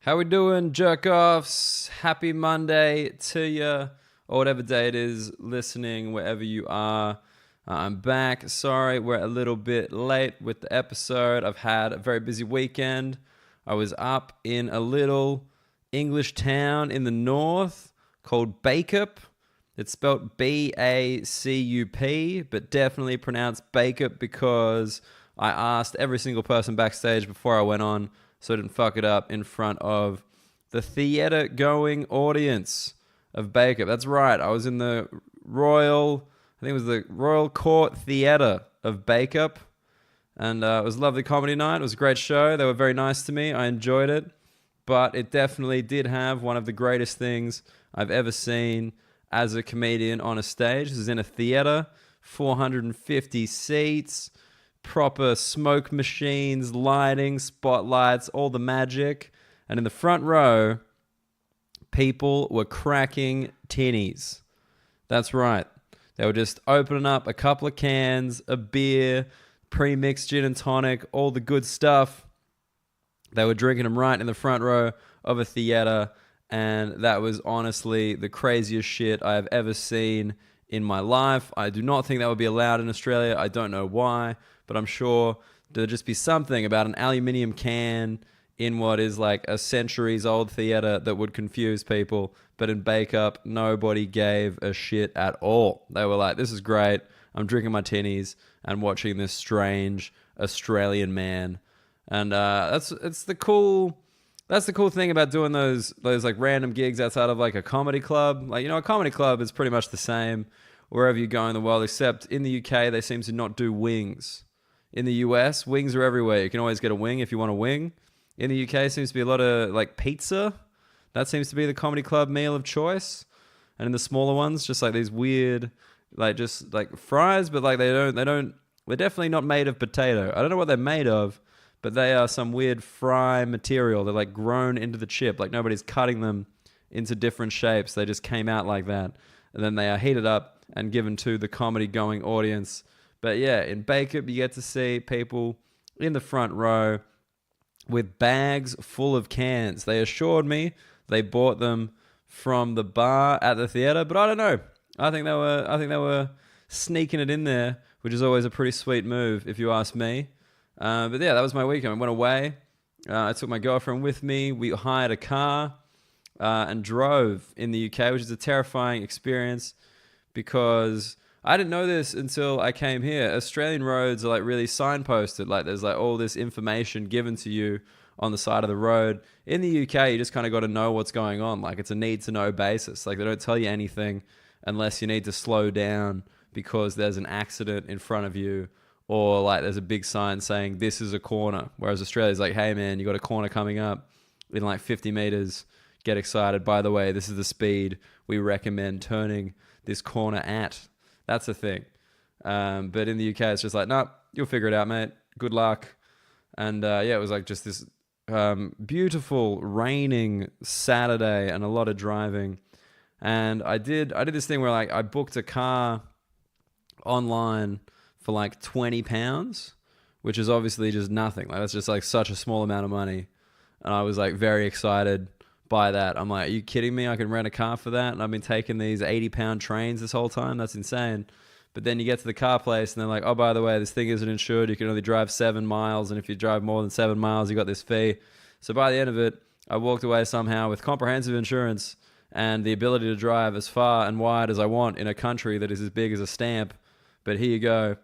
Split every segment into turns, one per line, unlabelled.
How we doing, jerk-offs? Happy Monday to you, or whatever day it is, listening wherever you are. I'm back. Sorry, we're a little bit late with the episode. I've had a very busy weekend. I was up in a little English town in the north called Bacup. It's spelled B-A-C-U-P, but definitely pronounced Bacup because I asked every single person backstage before I went on so I didn't fuck it up in front of the theatre-going audience of Bacup. That's right. I was in the I think it was the Royal Court Theatre of Bacup, and it was a lovely comedy night. It was a great show. They were very nice to me. I enjoyed it, but it definitely did have one of the greatest things I've ever seen as a comedian on a stage. This is in a theatre, 450 seats, proper smoke machines, lighting, spotlights, all the magic. And in the front row, people were cracking tinnies. That's right. They were just opening up a couple of cans, a beer, pre-mixed gin and tonic, all the good stuff. They were drinking them right in the front row of a theater, and that was honestly the craziest shit I have ever seen in my life. I do not think that would be allowed in Australia. I don't know why, but I'm sure there'd just be something about an aluminium can in what is like a centuries-old theater that would confuse people. But in Bacup, nobody gave a shit at all. They were like, this is great. I'm drinking my tinnies and watching this strange Australian man. And that's the cool thing about doing those like random gigs outside of like a comedy club. Like, you know, a comedy club is pretty much the same wherever you go in the world, except in the UK, they seem to not do wings. In the US, wings are everywhere. You can always get a wing if you want a wing. In the UK, seems to be a lot of like pizza. That seems to be the comedy club meal of choice. And in the smaller ones, just like these weird, like just like fries, but like they're definitely not made of potato. I don't know what they're made of, but they are some weird fry material. They're like grown into the chip. Like nobody's cutting them into different shapes. They just came out like that. And then they are heated up and given to the comedy going audience. But yeah, in Bacup, you get to see people in the front row with bags full of cans. They assured me they bought them from the bar at the theater, but I don't know. I think they were sneaking it in there, which is always a pretty sweet move if you ask me. But yeah, that was my weekend. I went away. I took my girlfriend with me. We hired a car and drove in the UK, which is a terrifying experience because I didn't know this until I came here. Australian roads are like really signposted. Like there's like all this information given to you on the side of the road. In the UK, you just kind of got to know what's going on. Like it's a need to know basis. Like they don't tell you anything unless you need to slow down because there's an accident in front of you or like there's a big sign saying this is a corner. Whereas Australia's like, hey man, you got a corner coming up in like 50 meters. Get excited. By the way, this is the speed we recommend turning this corner at. That's the thing. But in the UK, it's just like, nope, you'll figure it out, mate. Good luck. And yeah, it was like just this beautiful raining Saturday and a lot of driving. And I did this thing where like I booked a car online for like £20, which is obviously just nothing. Like that's just like such a small amount of money. And I was like very excited by that. I'm like, are you kidding me? I can rent a car for that? And I've been taking these 80-pound trains this whole time. That's insane. But then you get to the car place and they're like, oh, by the way, this thing isn't insured. You can only drive 7 miles. And if you drive more than 7 miles, you got this fee. So by the end of it, I walked away somehow with comprehensive insurance and the ability to drive as far and wide as I want in a country that is as big as a stamp. But here you go.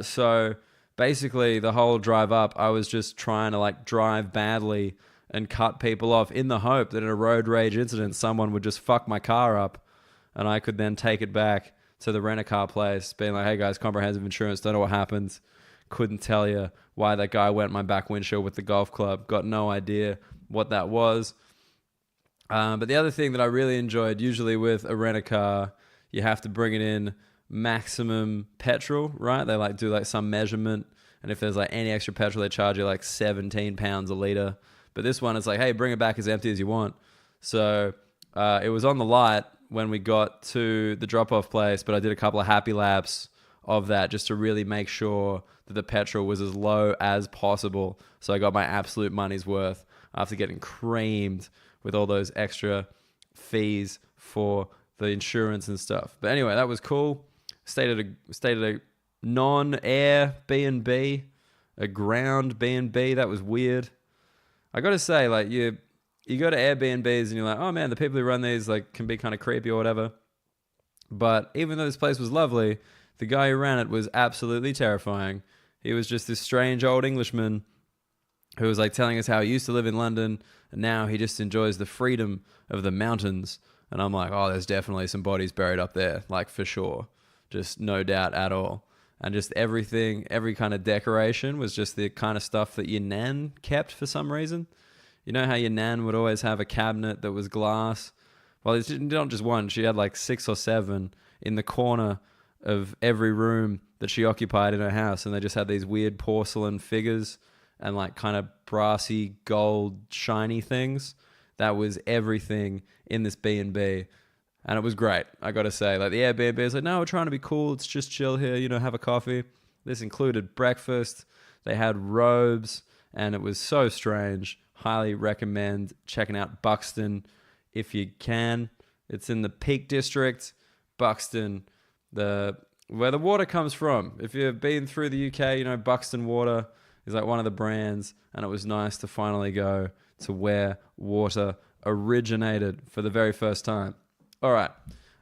So basically the whole drive up, I was just trying to like drive badly and cut people off in the hope that in a road rage incident, someone would just fuck my car up and I could then take it back to the rent-a-car place being like, hey guys, comprehensive insurance, don't know what happened. Couldn't tell you why that guy went in my back windshield with the golf club. Got no idea what that was. But the other thing that I really enjoyed, usually with a rent-a-car, you have to bring it in maximum petrol, right? They like do like some measurement. And if there's like any extra petrol, they charge you like 17 pounds a litre. But this one, it's like, hey, bring it back as empty as you want. So it was on the light when we got to the drop-off place, but I did a couple of happy laps of that just to really make sure that the petrol was as low as possible. So I got my absolute money's worth after getting creamed with all those extra fees for the insurance and stuff. But anyway, that was cool. Stayed at a non-air B&B, a ground B&B. That was weird. I got to say, like, you go to Airbnbs and you're like, oh man, the people who run these like can be kind of creepy or whatever. But even though this place was lovely, the guy who ran it was absolutely terrifying. He was just this strange old Englishman who was like telling us how he used to live in London and now he just enjoys the freedom of the mountains. And I'm like, oh, there's definitely some bodies buried up there, like for sure. Just no doubt at all. And just everything, every kind of decoration was just the kind of stuff that your nan kept for some reason. You know how your nan would always have a cabinet that was glass? Well, it's not just one. She had like 6 or 7 in the corner of every room that she occupied in her house. And they just had these weird porcelain figures and like kind of brassy, gold, shiny things. That was everything in this B&B. And it was great, I got to say. Like the Airbnb is like, no, we're trying to be cool. It's just chill here, you know, have a coffee. This included breakfast. They had robes and it was so strange. Highly recommend checking out Buxton if you can. It's in the Peak District, Buxton, where the water comes from. If you've been through the UK, you know Buxton Water is like one of the brands, and it was nice to finally go to where water originated for the very first time. All right,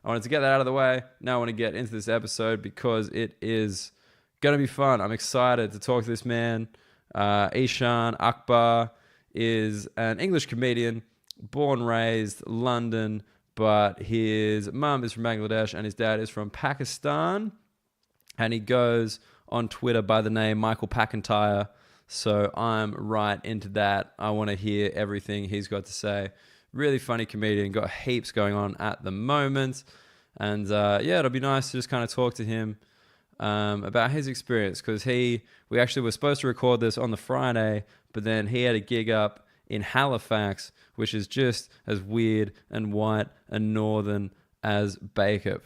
I wanted to get that out of the way. Now I want to get into this episode because it is going to be fun. I'm excited to talk to this man. Eshaan Akbar is an English comedian, born, raised London, but his mum is from Bangladesh and his dad is from Pakistan. And he goes on Twitter by the name Michael Packentire. So I'm right into that. I want to hear everything he's got to say. Really funny comedian, got heaps going on at the moment. And yeah, it'll be nice to just kind of talk to him about his experience, because we actually were supposed to record this on the Friday, but then he had a gig up in Halifax, which is just as weird and white and northern as Bacup.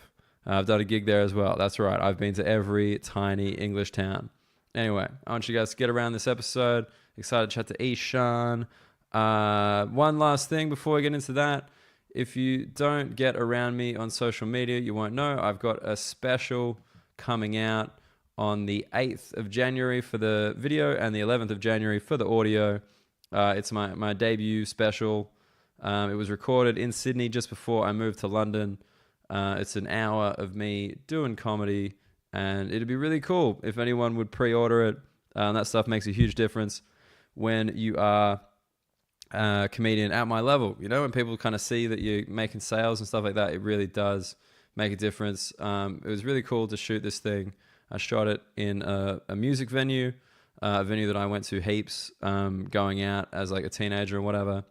I've done a gig there as well. That's right. I've been to every tiny English town. Anyway, I want you guys to get around this episode. Excited to chat to Eshaan. One last thing before we get into that. If you don't get around me on social media, you won't know. I've got a special coming out on the 8th of January for the video and the 11th of January for the audio. It's my debut special. It was recorded in Sydney just before I moved to London. It's an hour of me doing comedy, and it'd be really cool if anyone would pre-order it. That stuff makes a huge difference when you are a comedian at my level. You know, when people kind of see that you're making sales and stuff like that, it really does make a difference. It was really cool to shoot this thing. I shot it in a music venue, a venue that I went to heaps going out as like a teenager or whatever.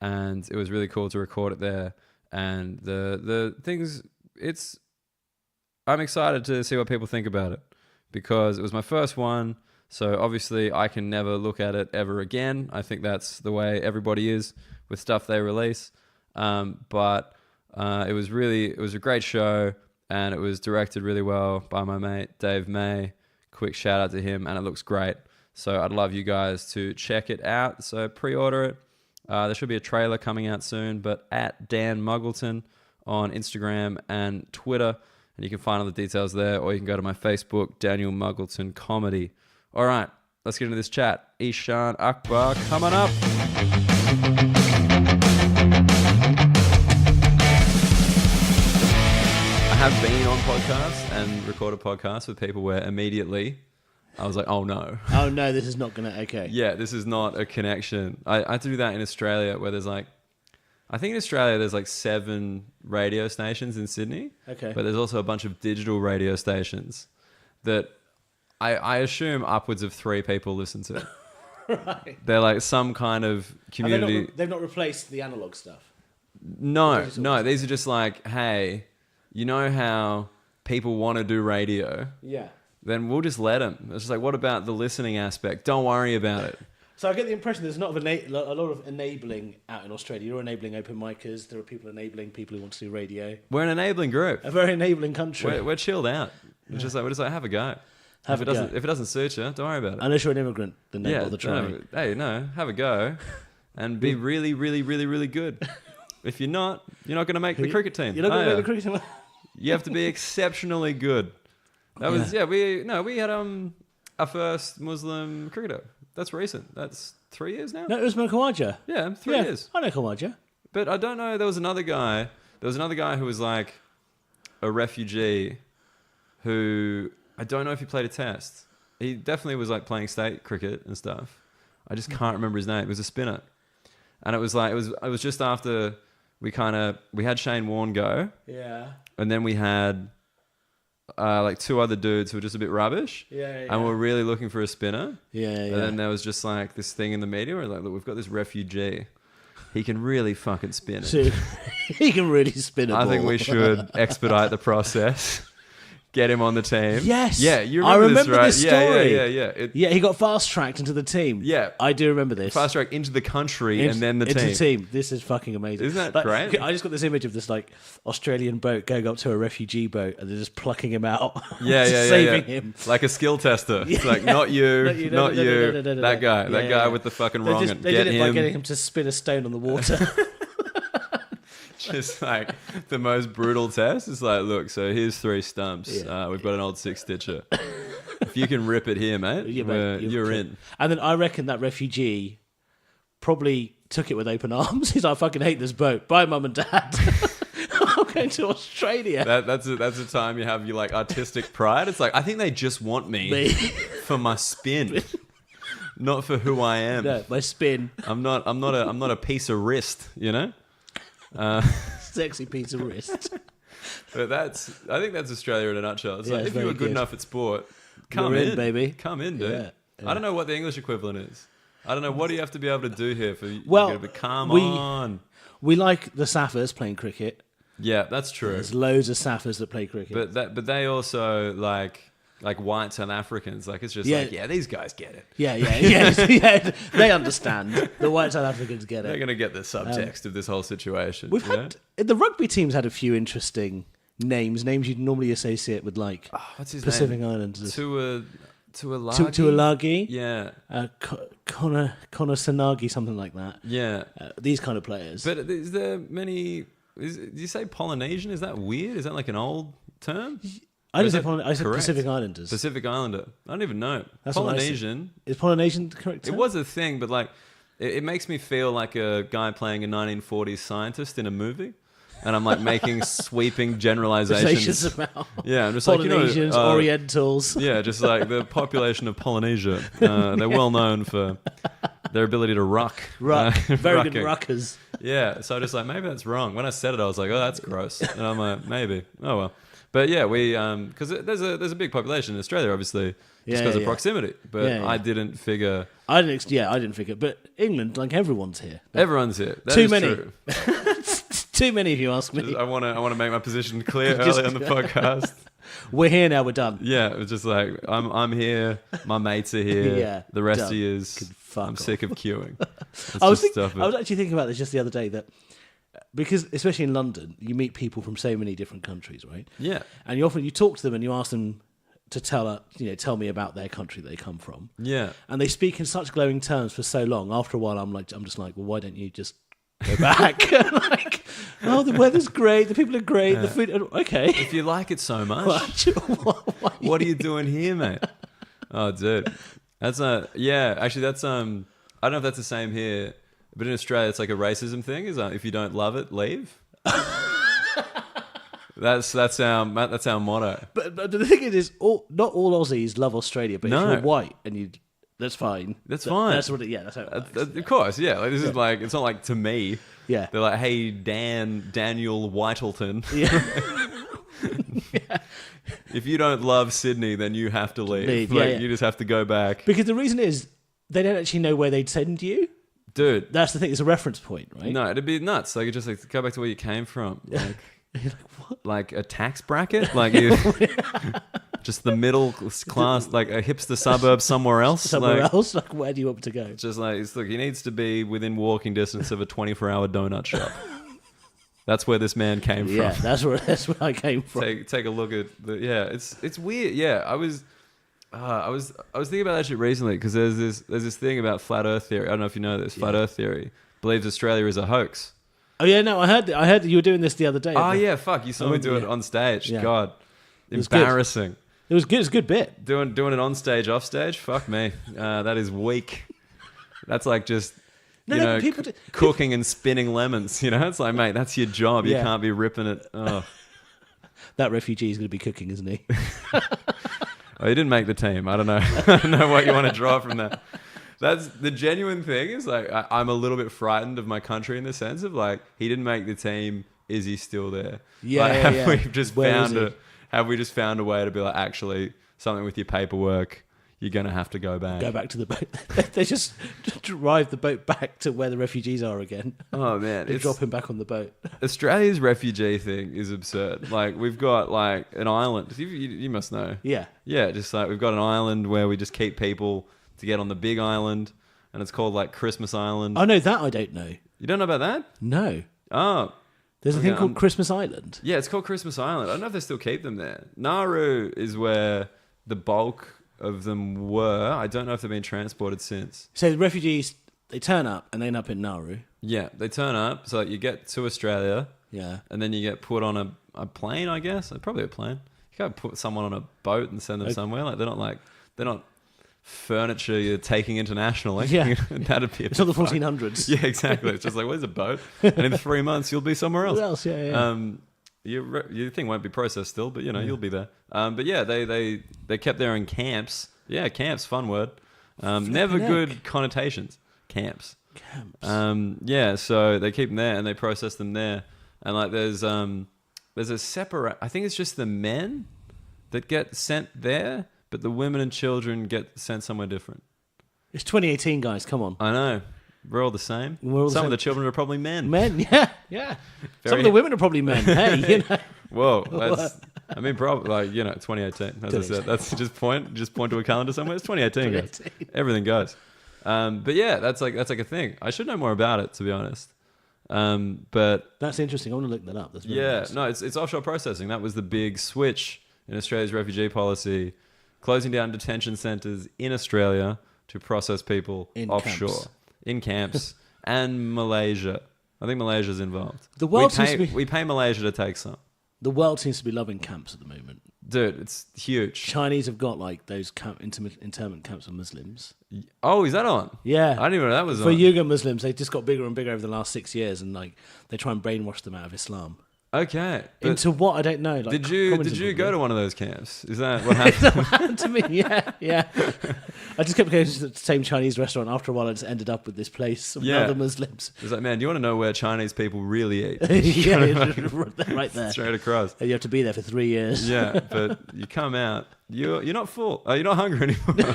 And it was really cool to record it there. And the things, I'm excited to see what people think about it, because it was my first one. So obviously I can never look at it ever again. I think that's the way everybody is with stuff they release. But it was a great show, and it was directed really well by my mate, Dave May. Quick shout out to him, and it looks great. So I'd love you guys to check it out. So pre-order it. There should be a trailer coming out soon, but at Dan Muggleton on Instagram and Twitter, and you can find all the details there, or you can go to my Facebook, Daniel Muggleton Comedy. All right, let's get into this chat. Eshaan Akbar coming up. I have been on podcasts and recorded podcasts with people where immediately I was like, oh no.
Oh no, this is not going to, okay.
Yeah, this is not a connection. I had to do that in Australia, where there's like, I think in Australia there's like 7 radio stations in Sydney.
Okay.
But there's also a bunch of digital radio stations that I assume upwards of 3 people listen to.
Right.
They're like some kind of community.
They've not replaced the analog stuff?
No. These are just like, hey, you know how people want to do radio?
Yeah.
Then we'll just let them. It's just like, what about the listening aspect? Don't worry about it.
So I get the impression there's not a lot of enabling out in Australia. You're enabling open micers. There are people enabling people who want to do radio.
We're an enabling group.
A very enabling country.
We're chilled out. We're just like, have a go.
Have
if
a go.
If it doesn't suit you, don't worry about it.
Unless you're an immigrant, then don't bother trying.
No, have a go, and be really, really, really, really good. If you're not going to make the cricket team.
You're not going to make the cricket team.
You have to be exceptionally good. That was we had our first Muslim cricketer. That's recent. That's 3 years now.
No, it was Khawaja.
Yeah, 3 years.
I know Khawaja.
But I don't know. There was another guy who was like a refugee who I don't know if he played a test. He definitely was like playing state cricket and stuff. I just can't remember his name. It was a spinner, and it was just after we had Shane Warne go.
Yeah.
And then we had like two other dudes who were just a bit rubbish.
Yeah.
And we're really looking for a spinner.
Yeah.
And then there was just like this thing in the media where like, look, we've got this refugee. He can really fucking spin it.
So, he can really spin a ball.
I think we should expedite the process. Get him on the team.
Yes.
Yeah, you remember this, right?
story.
Yeah.
He got fast-tracked into the team.
Yeah.
I do remember this.
Fast-tracked into the country and then the team.
Into the team. This is fucking amazing.
Isn't that great?
I just got this image of this like Australian boat going up to a refugee boat and they're just plucking him out. Saving him.
Like a skill tester. It's like, not you. That guy with the fucking wrong.
They did it by getting him to spin a stone on the water.
Just like the most brutal test. It's like, look, so here's 3 stumps.
Yeah.
We've got an old 6-stitcher. If you can rip it here, mate, you're in.
And then I reckon that refugee probably took it with open arms. He's like, I fucking hate this boat. Bye, mum and dad. I'm going to Australia.
That's a time you have your like artistic pride. It's like, I think they just want me for my spin. Not for who I am.
No, my spin.
I'm not a piece of wrist, you know?
Sexy piece of wrist.
But I think that's Australia in a nutshell. It's like,
it's
if you were good enough at sport, come in,
baby.
Come in, dude.
Yeah.
I don't know what the English equivalent is. I don't know. What do you have to be able to do here for you to come on?
We like the Saffers playing cricket.
Yeah, that's true.
There's loads of Saffers that play cricket.
But they also like white South Africans. Like, it's just these guys get it.
Yeah. They understand. The white South Africans get it.
They're going to get the subtext of this whole situation.
We've had the rugby teams had a few interesting names you'd normally associate with like
what's his
Pacific
name?
Islanders.
Tuilagi? Yeah.
Connor Sanagi, something like that.
Yeah.
These kind of players.
But is there many... Did you say Polynesian? Is that weird? Is that like an old term?
I said Pacific Islanders.
Pacific Islander. I don't even know.
That's
Polynesian.
Is Polynesian the correct term?
It was a thing, but like it makes me feel like a guy playing a 1940s scientist in a movie. And I'm like making sweeping generalizations. Yeah, I'm just
Polynesians,
like,
Orientals.
Yeah, just like the population of Polynesia. They're well known for their ability to ruck.
Very good ruckers.
Yeah, so I just like, maybe that's wrong. When I said it, I was like, oh, that's gross. And I'm like, maybe. Oh, well. But yeah, we because there's a big population in Australia, obviously, just because of proximity. But I didn't figure.
I didn't figure. But England, like everyone's here.
Everyone's here. That
Too
is
many.
True.
Too many, if you ask me.
I want to make my position clear early on the podcast.
We're here now. We're done.
Yeah, it was just like I'm here. My mates are here.
Yeah,
the rest
done.
of yous. I'm sick of queuing.
I was actually thinking about this just the other day that. Because especially in London, you meet people from so many different countries, right? Yeah, and you talk to them and you ask them to tell me about their country they come from. Yeah, and they speak in such glowing terms for so long. After a while, I'm just like, well, why don't you just go back? Like, oh, the weather's great, the people are great, the food. Okay,
if you like it so much, what are you doing here, mate? Oh, dude, that's actually, that's I don't know if that's the same here. But in Australia, it's like a racism thing. Is if you don't love it, leave. That's our motto.
But the thing is, not all Aussies love Australia. But if you're white and that's fine.
That's fine.
That's what. That's how it works.
Of course, yeah. Like, this is like, it's not like to me.
Yeah.
They're like, hey, Daniel Whitleton.
Yeah.
If you don't love Sydney, then you have to leave. You just have to go back.
Because the reason is they don't actually know where they'd send you.
Dude,
that's the thing. It's a reference point, right?
No, it'd be nuts. Like, just like go back to where you came from. Like,
you're like, what?
Like a tax bracket, like you, just the middle class, like a hipster suburb somewhere else.
Like, where do you want to go?
Just like, look, he needs to be within walking distance of a 24-hour donut shop. That's where this man came from.
Yeah, that's where I came from.
Take a look at it's weird. Yeah, I was thinking about that shit recently because there's this thing about flat Earth theory. I don't know if you know this. Flat Earth theory believes Australia is a hoax.
Oh yeah, no, I heard that you were doing this the other day.
Oh yeah, fuck! You saw me do it on stage.
Yeah.
God,
It
embarrassing.
It was good. It was a good bit.
Doing it on stage, off stage. Fuck me. That is weak. That's like just cooking and spinning lemons. You know, it's like, mate, that's your job. You can't be ripping it. Oh.
That refugee is going to be cooking, isn't he?
Oh, he didn't make the team. I don't know. I don't know what you want to draw from that. That's the genuine thing. Is like I'm a little bit frightened of my country in the sense of like he didn't make the team. Is he still there?
Yeah,
like,
have
we just found a way to be like actually something with your paperwork? You're gonna have to go back.
Go back to the boat. They just drive the boat back to where the refugees are again.
Oh man,
they drop him back on the boat.
Australia's refugee thing is absurd. Like we've got like an island. You must know.
Yeah.
Yeah, just like we've got an island where we just keep people to get on the big island, and it's called like Christmas Island.
Oh no, that I don't know.
You don't know about that?
No.
Oh.
There's a thing called Christmas Island.
Yeah, it's called Christmas Island. I don't know if they still keep them there. Nauru is where the bulk of them were. I don't know if they've been transported since.
So the refugees, they turn up and they end up in Nauru.
Yeah, they turn up. So you get to Australia.
Yeah.
And then you get put on a plane, I guess. Probably a plane. You can't put someone on a boat and send them somewhere. Like they're not furniture you're taking internationally.
Yeah.
That'd be
it's not the 1400s.
Yeah, exactly. It's just like, where's a boat? And in 3 months, you'll be somewhere else.
Where else? Yeah.
Your thing won't be processed still, but you'll be there. But yeah, they kept there in camps. Yeah, camps, fun word. Never good connotations. Camps. Yeah, so they keep them there and they process them there. And like there's a separate. I think it's just the men that get sent there, but the women and children get sent somewhere different.
It's 2018, guys. Come on.
I know. We're all the same. Some of the children are probably men.
Men, yeah. Some of the women are probably men. Hey, you know.
Whoa, probably like 2018. As I said, that's just point to a calendar somewhere. It's 2018, guys. Everything goes. But yeah, that's like a thing. I should know more about it, to be honest. But
that's interesting. I want to look that up. That's
nice. No, it's offshore processing. That was the big switch in Australia's refugee policy, closing down detention centres in Australia to process people in offshore. Camps. In camps and Malaysia. I think Malaysia's involved. We pay Malaysia to take some.
The world seems to be loving camps at the moment.
Dude, it's huge.
Chinese have got like those internment camps for Muslims.
Oh, is that on?
Yeah.
I didn't even know that was
for
on.
For Uyghur Muslims, they just got bigger and bigger over the last 6 years, and like they try and brainwash them out of Islam.
Okay.
Into what? I don't know. Like,
did you go to one of those camps? Is that what happened?
That what happened to me? Yeah. I just kept going to the same Chinese restaurant. After a while, I just ended up with this place of other Muslims.
It's like, man, do you want to know where Chinese people really eat?
Right there.
Straight across.
And you have to be there for 3 years.
Yeah, but you come out, you're not full. You're not hungry anymore.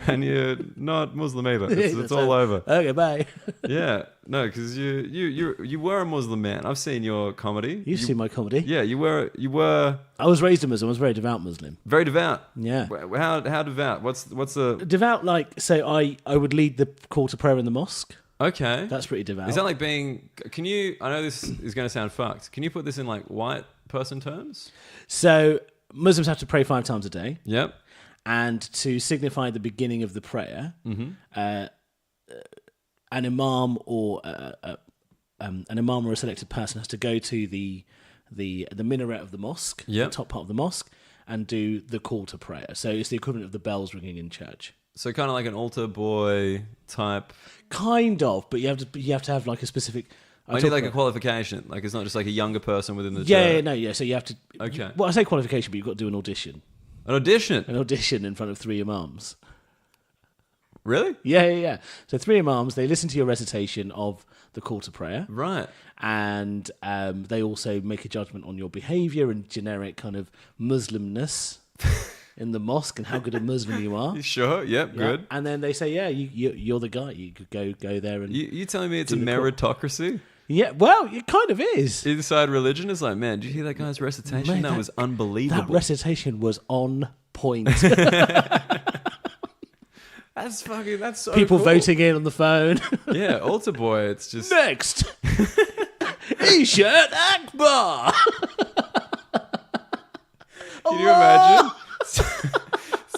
And you're not Muslim either. It's all over.
Okay, bye.
Yeah. No, because you were a Muslim man. I've seen your comedy.
You've seen my comedy.
Yeah, you were.
I was raised a Muslim. I was a very devout Muslim.
Very devout.
Yeah.
How devout? What's the
devout? Like, so I would lead the call to prayer in the mosque.
Okay,
that's pretty devout.
Is that like being? Can you? I know this is going to sound fucked. Can you put this in like white person terms?
So Muslims have to pray 5 times a day.
Yep.
And to signify the beginning of the prayer, an imam or a selected person has to go to the minaret of the mosque, the top part of the mosque, and do the call to prayer. So it's the equivalent of the bells ringing in church.
So kind of like an altar boy type.
Kind of, but you have to have like a specific.
I need like a qualification. Like it's not just like a younger person within the church.
Yeah. So you have to.
Okay.
Well, I say qualification, but you've got to do an audition.
An audition?
An audition in front of 3 imams.
Really?
Yeah. So 3 imams, they listen to your recitation of the call to prayer.
Right.
And they also make a judgment on your behaviour and generic kind of Muslimness in the mosque and how good a Muslim you are.
Sure, yep, good.
And then they say, you're the guy. You could go there and...
You telling me it's a meritocracy?
Yeah, well, it kind of is.
Inside religion is like, man, did you hear that guy's recitation? Man, that was unbelievable.
That recitation was on point.
That's so
people
cool.
voting in on the phone.
Yeah, altar boy, it's just...
Next! Eshaan Akbar!
Can you imagine?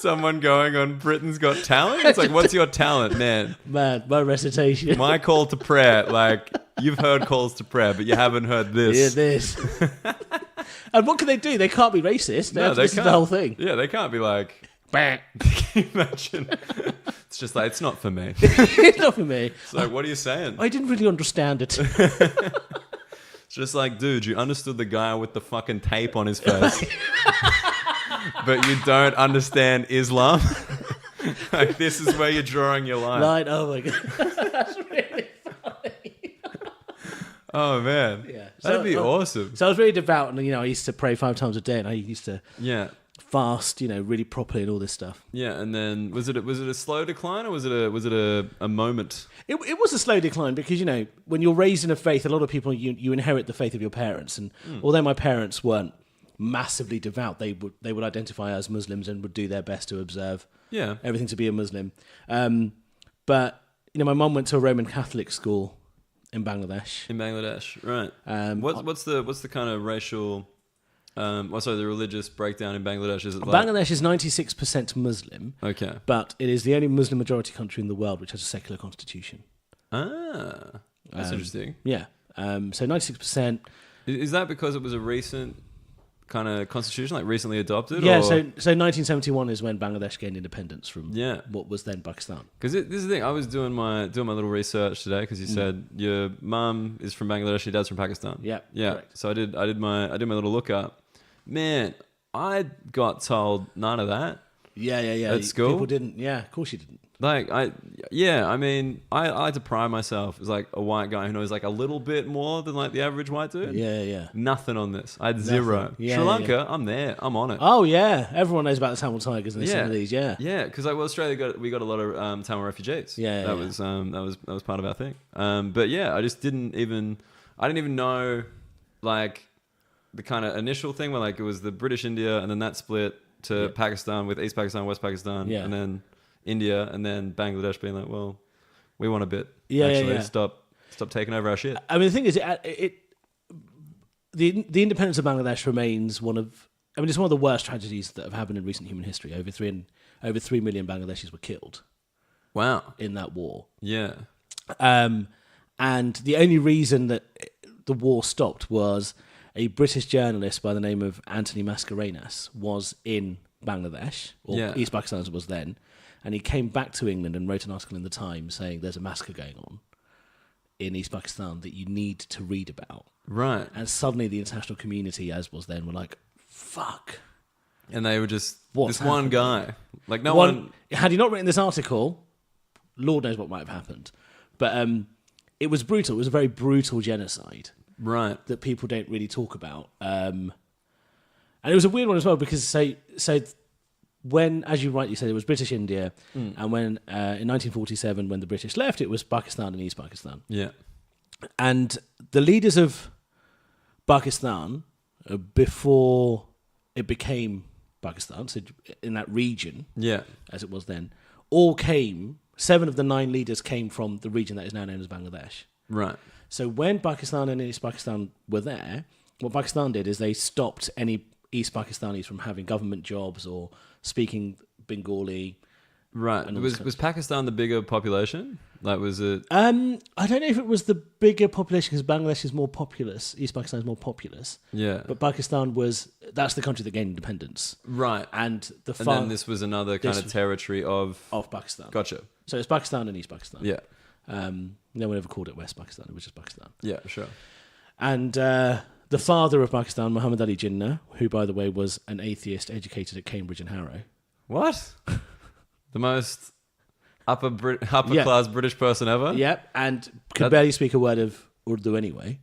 someone going on Britain's Got Talent. It's like, what's your talent, man?
Man, my recitation.
My call to prayer. Like, you've heard calls to prayer, but you haven't heard this.
Yeah, this. And what can they do? They can't be racist. They have to listen to the whole thing.
Yeah, they can't be like... Can you imagine? It's just like, it's not for me.
It's not for me.
It's like, what are you saying?
I didn't really understand it.
It's just like, dude, you understood the guy with the fucking tape on his face. But you don't understand Islam. Like, this is where you're drawing your line.
Oh my God. That's really funny.
Oh, man.
Yeah.
That'd be awesome.
So I was really devout, and I used to pray 5 times a day, and I used to fast, really properly and all this stuff.
Yeah, and then was it a slow decline, or was it a moment?
It was a slow decline because when you're raised in a faith, a lot of people you inherit the faith of your parents, and although my parents weren't massively devout, they would identify as Muslims and would do their best to observe everything to be a Muslim. But my mum went to a Roman Catholic school in Bangladesh.
In Bangladesh, right? What's the kind of racial? The religious breakdown in Bangladesh? Is it
Bangladesh is 96% Muslim.
Okay.
But it is the only Muslim majority country in the world which has a secular constitution.
Ah, that's interesting.
Yeah. So 96%.
Is that because it was a recent kind of constitution, like recently adopted?
Yeah,
or?
so 1971 is when Bangladesh gained independence from what was then Pakistan.
Because this is the thing, I was doing my little research today because you said your mum is from Bangladesh, your dad's from Pakistan.
Yeah.
Correct. So I did my little look up. Man, I got told none of that.
Yeah.
At school,
people didn't. Yeah, of course you didn't.
Like I like to pride myself as like a white guy who knows like a little bit more than like the average white dude.
Yeah.
Nothing on this. I had zero.
Yeah,
Sri Lanka, I'm there. I'm on it.
Oh yeah, everyone knows about the Tamil Tigers and some of these. Yeah.
Yeah, because Australia got a lot of Tamil refugees. That was part of our thing. But yeah, I didn't even know like the kind of initial thing where like it was the British India and then that split to Pakistan with East Pakistan, West Pakistan, and then India, and then Bangladesh being like, well, we want a bit. Stop taking over our shit.
I mean, the thing is, the independence of Bangladesh remains it's one of the worst tragedies that have happened in recent human history. Over 3 million Bangladeshis were killed.
Wow.
In that war.
Yeah.
And the only reason that the war stopped was a British journalist by the name of Anthony Mascarenhas was in Bangladesh, or East Pakistan as it was then, and he came back to England and wrote an article in the Times saying there's a massacre going on in East Pakistan that you need to read about.
Right.
And suddenly the international community, as was then, were like, fuck.
And they were just,
What's
this one guy. Like no one...
Had he not written this article, Lord knows what might have happened. But it was brutal. It was a very brutal genocide.
Right.
That people don't really talk about. And it was a weird one as well because so when, as you rightly said, it was British India, and when in 1947 when the British left, it was Pakistan and East Pakistan.
Yeah.
And the leaders of Pakistan, before it became Pakistan, so in that region, as it was then, all came. 7 of the 9 leaders came from the region that is now known as Bangladesh.
Right.
So when Pakistan and East Pakistan were there, what Pakistan did is they stopped any East Pakistanis from having government jobs or speaking Bengali.
Right. Was Pakistan the bigger population? Like, was it?
I don't know if it was the bigger population because Bangladesh is more populous. East Pakistan is more populous.
Yeah.
But Pakistan that's the country that gained independence.
Right.
And
then this was another kind of territory of
Pakistan.
Gotcha.
So it's Pakistan and East Pakistan.
Yeah.
No one ever called it West Pakistan. It was just Pakistan.
Yeah, sure.
And the father of Pakistan, Muhammad Ali Jinnah, who, by the way, was an atheist educated at Cambridge and Harrow.
What? The most upper class British person ever?
Yep, and could barely speak a word of Urdu anyway.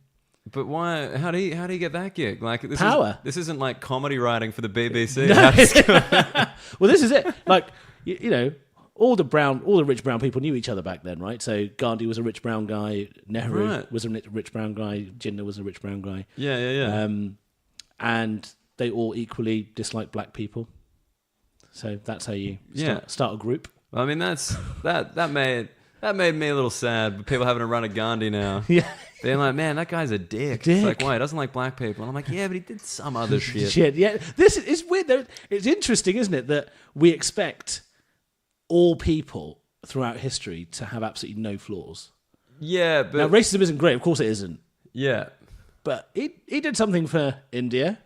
But why? How do you get that gig? Like
Power.
This isn't like comedy writing for the BBC.
No. Well, this is it. Like all the rich brown people knew each other back then, right? So Gandhi was a rich brown guy, Nehru was a rich brown guy, Jinnah was a rich brown guy.
Yeah.
And they all equally disliked black people. So that's how you start a group.
I mean, that That made me a little sad. But people having a run at Gandhi now.
Yeah.
Being like, man, that guy's a dick. It's like, why? He doesn't like black people. And I'm like, yeah, but he did some other shit.
Yeah. This is weird, though. It's interesting, isn't it, that we expect all people throughout history to have absolutely no flaws.
Yeah, but...
Now, racism isn't great. Of course it isn't.
Yeah.
But he did something for India.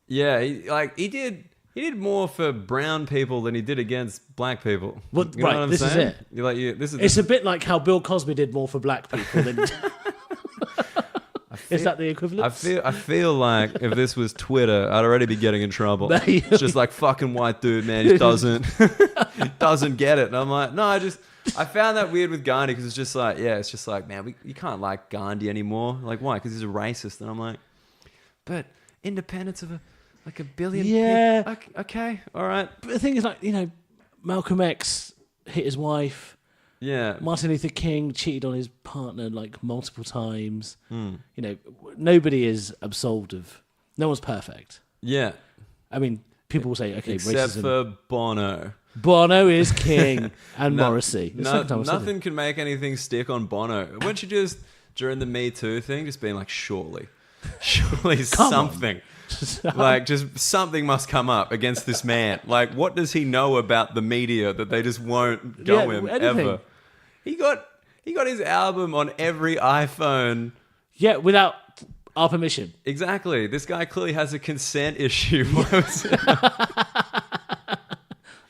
Yeah, he did more for brown people than he did against black people.
Well,
you know
right,
what I'm
this
saying?
is it. It's a bit like how Bill Cosby did more for black people than... Is that the equivalent?
I feel like if this was Twitter, I'd already be getting in trouble. It's just like, fucking white dude, man, he doesn't get it. And I'm like, no, I found that weird with Gandhi because it's just like, man, you can't like Gandhi anymore. Like, why? Because he's a racist. And I'm like, but independence of a billion people. Okay, all right.
But the thing is, like, Malcolm X hit his wife.
Yeah.
Martin Luther King cheated on his partner like multiple times. Nobody is absolved of... No one's perfect.
Yeah.
I mean, people will say, okay,
except
racism...
for Bono.
Bono is king and Morrissey.
Nothing can make anything stick on Bono. Weren't you just, during the Me Too thing, just being like, surely something. Like, just something must come up against this man. Like, what does he know about the media that they just won't go him ever? He got his album on every iPhone.
Yeah, without our permission.
Exactly. This guy clearly has a consent issue.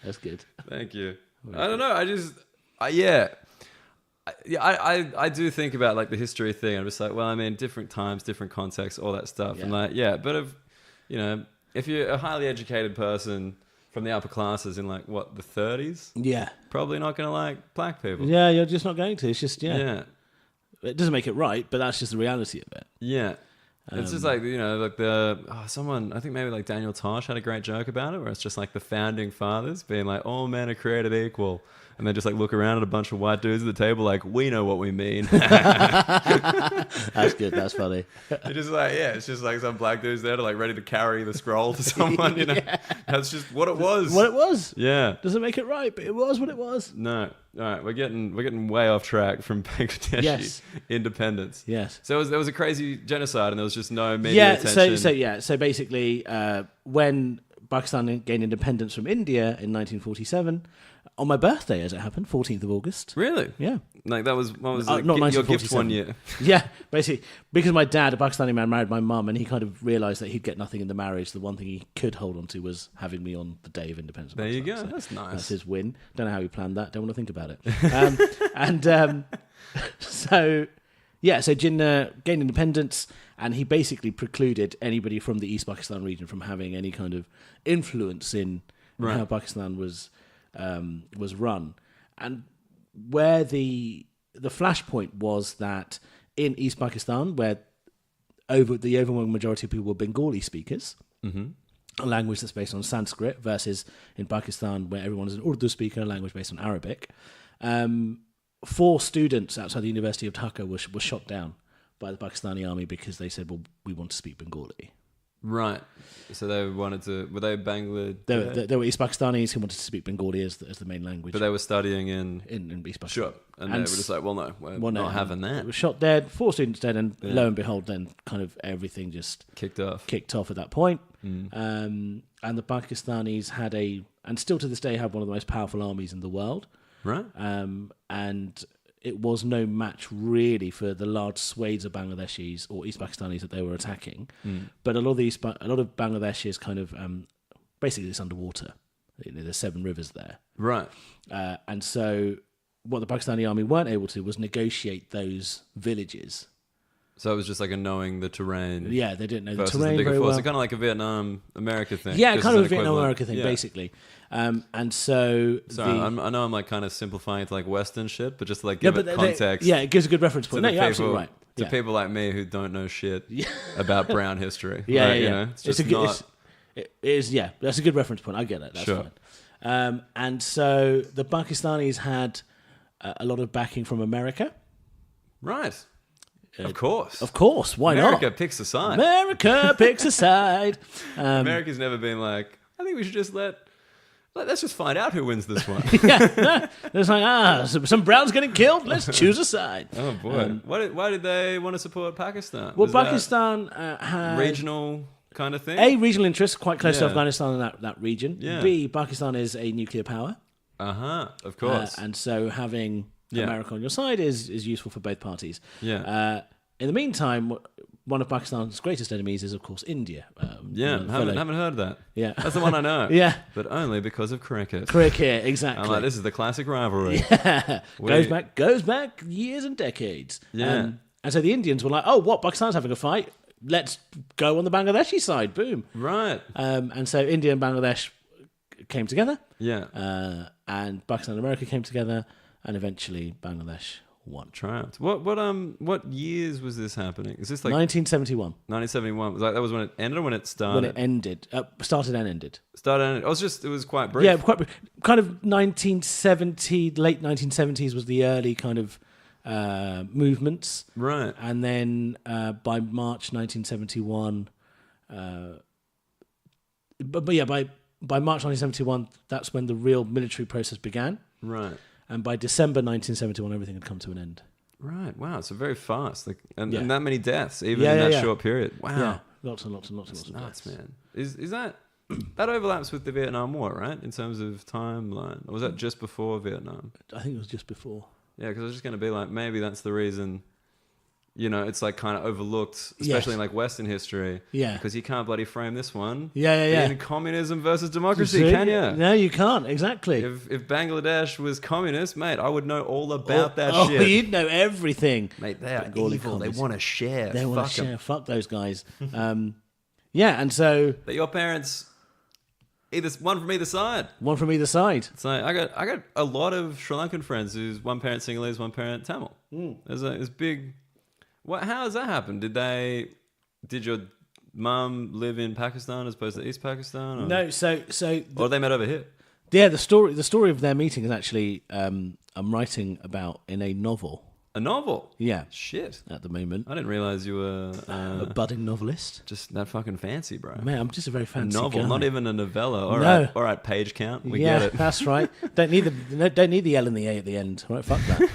That's good.
Thank you. I don't know. I do think about like the history thing. I'm just like, well, I mean, different times, different contexts, all that stuff.
Yeah.
And like, yeah, but if you're a highly educated person from the upper classes in like what, the 30s,
yeah,
probably not going to like black people.
Yeah, you're just not going to. It's just
yeah.
It doesn't make it right, but that's just the reality of it.
Yeah. It's just like, like someone, I think maybe like Daniel Tosh had a great joke about it, where it's just like the founding fathers being like, all men are created equal. And they just like look around at a bunch of white dudes at the table like, we know what we mean.
That's good. That's funny.
It's just like, yeah, it's just like some black dudes there to like ready to carry the scroll to someone, Yeah. That's just what it was.
What it was.
Yeah.
Doesn't make it right, but it was what it was.
No. All right, we're getting way off track from Bangladeshi independence.
Yes.
So there was a crazy genocide and there was just no media attention.
So basically, when Pakistan gained independence from India in 1947, on my birthday, as it happened, 14th of August.
Really?
Yeah.
Like that was what was
your
gift one year?
Yeah, basically, because my dad, a Pakistani man, married my mum, and he kind of realised that he'd get nothing in the marriage. The one thing he could hold on to was having me on the day of independence.
There you go. So that's nice.
That's his win. Don't know how he planned that. Don't want to think about it. So Jinnah gained independence, and he basically precluded anybody from the East Pakistan region from having any kind of influence in how Pakistan was run. And where the flashpoint was that in East Pakistan, where the overwhelming majority of people were Bengali speakers, a language that's based on Sanskrit, versus in Pakistan where everyone is an Urdu speaker, a language based on Arabic. 4 students outside the University of Dhaka were shot down by the Pakistani army because they said, well, we want to speak Bengali.
Right. So they wanted to... Were they Bangladesh?
They were East Pakistanis who wanted to speak Bengali as the main language.
But they were studying in
East Pakistan.
Sure. And they were just like, well, no, we're not having that.
They were shot dead, 4 students dead, and lo and behold, then kind of everything just...
Kicked off
at that point. And the Pakistanis had and still to this day have one of the most powerful armies in the world.
Right.
And it was no match really for the large swathes of Bangladeshis or East Pakistanis that they were attacking. But a lot of Bangladesh is kind of basically it's underwater. There's 7 rivers there.
Right.
And so what the Pakistani army weren't able to was negotiate those villages.
So it was just like a knowing the terrain.
Yeah, they didn't know the terrain very well.
So kind of like a Vietnam America thing.
Yeah, kind of a Vietnam America thing, basically. And so...
Sorry, I know I'm like kind of simplifying it to like Western shit, but just to like give it context.
It gives a good reference point. No, you're absolutely right.
To people like me who don't know shit about brown history.
Yeah.
You know, it's just not...
It is, that's a good reference point. I get it. That's fine. And so the Pakistanis had a lot of backing from America.
Right. Of course.
Why not?
America picks a side.
America picks a side.
America's never been like, I think we should just let let's just find out who wins this one.
It's like, some Browns getting killed. Let's choose a side.
Oh boy! Why did they want to support Pakistan?
Well, Pakistan had
regional kind of thing.
A, regional interest, quite close to Afghanistan and that region.
Yeah.
B, Pakistan is a nuclear power.
Of course.
And so having America on your side is useful for both parties.
Yeah.
In the meantime, one of Pakistan's greatest enemies is, of course, India.
Haven't heard of that.
Yeah.
That's the one I know.
Yeah.
But only because of cricket.
Cricket, exactly.
I'm like, this is the classic rivalry.
Yeah. Goes back years and decades.
Yeah.
And so the Indians were like, oh, what? Pakistan's having a fight? Let's go on the Bangladeshi side. Boom.
Right.
And so India and Bangladesh came together.
Yeah.
And Pakistan and America came together, and eventually Bangladesh won.
Triumphed. What years was this happening? Is this like
1971?
1971. Was that was when it ended or when it started?
When it ended, started and ended.
Started and it was quite brief.
Yeah, quite brief. Kind of 1970, late 1970s was the early kind of movements.
Right.
And then by March 1971, by March 1971, that's when the real military process began.
Right.
And by December 1971, everything had come to an end.
Right. Wow. So very fast. And that many deaths, even in that short period. Wow.
Yeah. Lots and lots of
nuts,
deaths.
Man. Is that that overlaps with the Vietnam War, right? In terms of timeline, or was that just before Vietnam?
I think it was just before.
Yeah, because I was just going to be like, maybe that's the reason. It's like kind of overlooked, especially in like Western history.
Yeah.
Because you can't bloody frame this one.
Yeah.
In communism versus democracy, can you?
No, you can't. Exactly.
If Bangladesh was communist, mate, I would know all about that shit.
Oh, you'd know everything.
Mate, they are evil. They want to share.
They want to share. Fuck those guys. And so...
But your parents... one from either side.
One from either side.
So I got a lot of Sri Lankan friends who's one parent Sinhalese, one parent Tamil. There's big... How does that happen? Did your mum live in Pakistan as opposed to East Pakistan? Or?
No, or
they met over here.
Yeah, the story of their meeting is actually I'm writing about in a novel.
A novel?
Yeah.
Shit.
At the moment.
I didn't realize you were
a budding novelist.
Just that fucking fancy, bro.
Man, I'm just a very fancy
novel,
guy.
Not even a novella. All right, page count. We get it.
That's right. Don't need the L and the A at the end. All right, fuck that.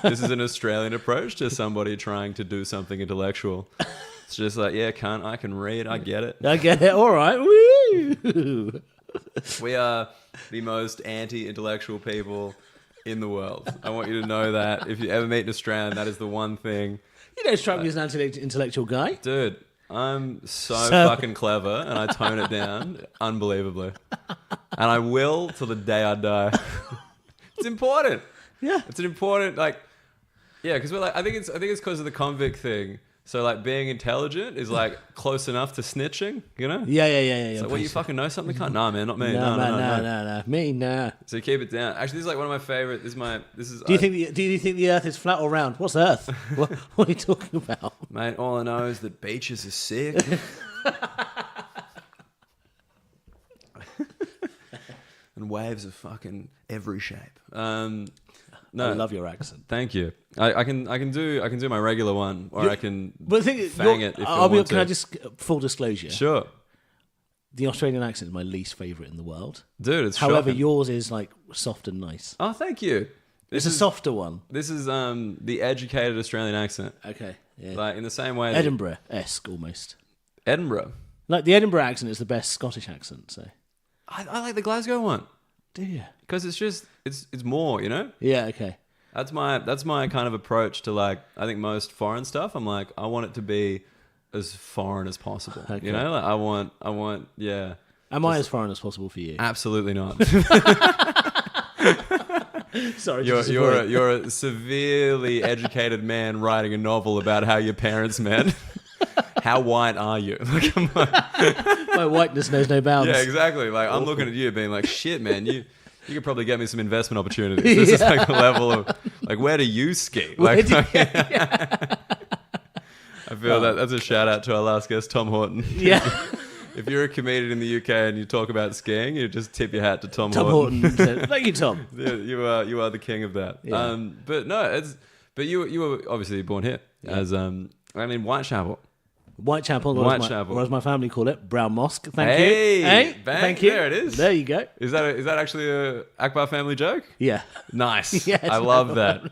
This is an Australian approach to somebody trying to do something intellectual. It's just like, I can read. I get it.
I get it. All right. Woo!
We are the most anti-intellectual people in the world. I want you to know that. If you ever meet an Australian, that is the one thing.
You don't strike me as an anti-intellectual guy.
Dude, I'm so fucking clever and I tone it down unbelievably. And I will till the day I die. It's important.
Yeah.
It's an important, because we're like, I think it's because of the convict thing. So like being intelligent is like close enough to snitching, you know?
Yeah.
So you fucking know something? Nah, man, not me.
No. Me, nah.
So you keep it down. Actually, this is like one of my favorite. This is.
Do you think the Earth is flat or round? What's Earth? what are you talking about,
mate? All I know is that beaches are sick. And waves of fucking every shape. No,
I love your accent.
Thank you. I can do my regular one, or I can fang it if you want to.
Can I just full disclosure?
Sure.
The Australian accent is my least favourite in the world.
Dude, it's
however
shocking.
Yours is like soft and nice.
Oh, thank you.
It's a softer one.
This is the educated Australian accent.
Okay. Yeah.
Like in the same way.
Edinburgh-esque almost.
Edinburgh.
Like the Edinburgh accent is the best Scottish accent. So.
I like the Glasgow one.
Do you?
Because it's more, you know?
Yeah, okay.
That's my kind of approach to I think most foreign stuff. I'm like, I want it to be as foreign as possible. Okay. You know? Like I want yeah.
Am I as foreign as possible for you?
Absolutely not.
Sorry,
you're a severely educated man writing a novel about how your parents met. How white are you?
My whiteness knows no bounds.
Yeah, exactly. Like I'm looking at you being like, shit, man, you could probably get me some investment opportunities. This is like a level of where do you ski? I feel that's a shout out to our last guest, Tom Horton.
Yeah.
If you're a comedian in the UK and you talk about skiing, you just tip your hat to Tom Horton.
Thank you, Tom.
Yeah, you are the king of that.
Yeah.
But no, but you were obviously born here as Whitechapel.
Whitechapel, or as my family call it, BrownMosque. Thank you.
Hey, bang,
thank you.
There it is.
There you go.
Is that actually a Akbar family joke?
Yeah.
Nice.
Yes,
I love that.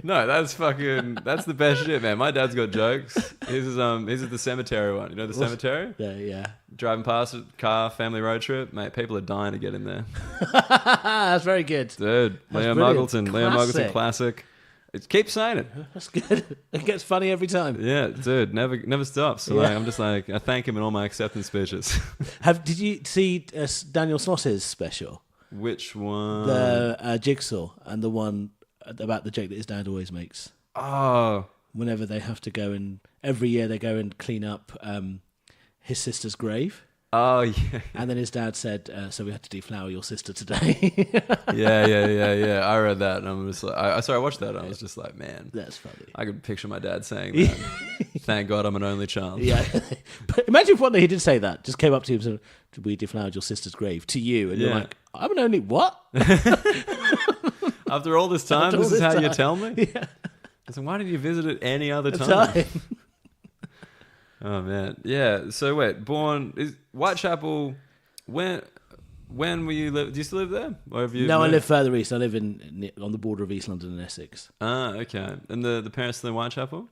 No, that's the best shit, man. My dad's got jokes. His is the cemetery one. You know the cemetery?
Yeah.
Driving past a car, family road trip, mate. People are dying to get in there.
That's very good.
Dude, Liam Muggleton classic. Keep saying it.
That's good. It gets funny every time.
Yeah, dude, never stops. So I'm just like, I thank him in all my acceptance speeches.
Did you see Daniel Sloss's special?
Which one?
The Jigsaw, and the one about the joke that his dad always makes.
Oh.
Whenever they have to go and every year they go and clean up his sister's grave.
Oh, yeah.
And then his dad said, so we had to deflower your sister today.
Yeah. I read that and I'm just like, I watched that and I was just like, man.
That's funny.
I could picture my dad saying that. Thank God I'm an only child.
Yeah. But imagine if one day he did say that, just came up to you and said, we deflowered your sister's grave to you. And you're like, I'm an only what?
After all this time, this is how you tell me? Yeah. I said, why didn't you visit it any other time? Oh man, yeah. So wait, Whitechapel. When were you live? Do you still live there, or have you?
No, moved? I live further east. I live on the border of East London and Essex.
Ah, okay. And the parents still in Whitechapel?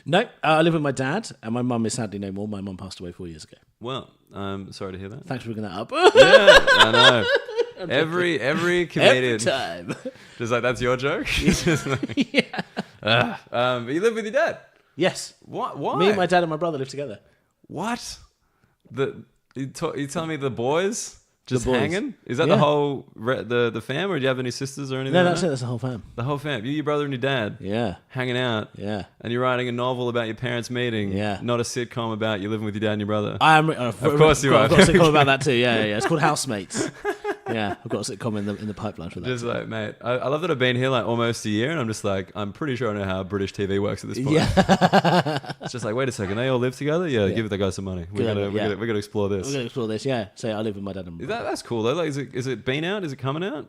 No, I live with my dad, and my mum is sadly no more. My mum passed away 4 years ago.
Well, sorry to hear that.
Thanks for bringing that up.
Yeah, I know. Every comedian
every time.
Just like, that's your joke.
Yeah.
But you live with your dad.
Yes.
What? Why?
Me and my dad and my brother live together.
What? You telling me the boys just
the boys.
hanging? Is that the whole the fam, or do you have any sisters or anything?
No,
like
that's
that?
it. That's the whole fam.
The whole fam. You, your brother, and your dad.
Yeah.
Hanging out.
Yeah.
And you're writing a novel about your parents meeting.
Yeah.
Not a sitcom about you living with your dad and your brother.
I am.
Of course you are.
I've got a sitcom about that too. Yeah. It's called Housemates. Yeah, I've got a sitcom in the pipeline for that.
Just like, mate, I love that I've been here like almost a year, and I'm just like, I'm pretty sure I know how British TV works at this point.
Yeah.
It's just like, wait a second, they all live together? Yeah, give the guys some money. We're gonna explore this.
We're gonna explore this. Yeah. So I live with my dad and my brother.
That's cool though. Like, is it been out? Is it coming out?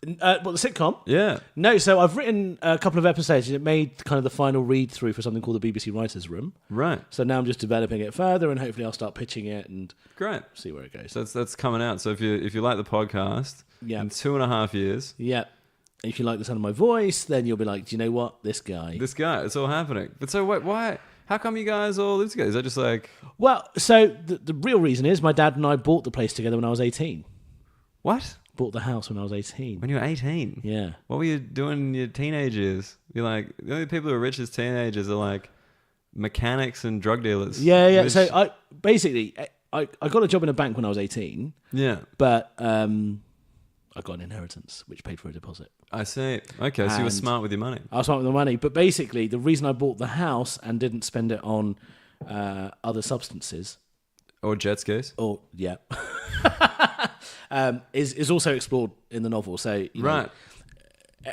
What, the sitcom?
Yeah.
No, so I've written a couple of episodes, and it made kind of the final read through for something called the BBC Writers' Room.
Right.
So now I'm just developing it further, and hopefully I'll start pitching it and
great
see where it goes.
So that's coming out. So if you like the podcast, in 2.5 years,
if you like the sound of my voice, then you'll be like, do you know what, this guy, it's all happening. But so why? How come you guys all live together? Is that just like? Well, so the real reason is my dad and I bought the place together when I was 18.
What?
Bought the house when I was 18.
When you were 18?
Yeah.
What were you doing in your teenage years? You're like, the only people who are rich as teenagers are like mechanics and drug dealers.
Yeah. Which... So I got a job in a bank when I was 18.
Yeah.
But I got an inheritance, which paid for a deposit.
I see. Okay, so you were smart with your money.
I was smart with the money. But basically, the reason I bought the house and didn't spend it on other substances...
Or jet skis.
Or, yeah. is also explored in the novel. So, you know,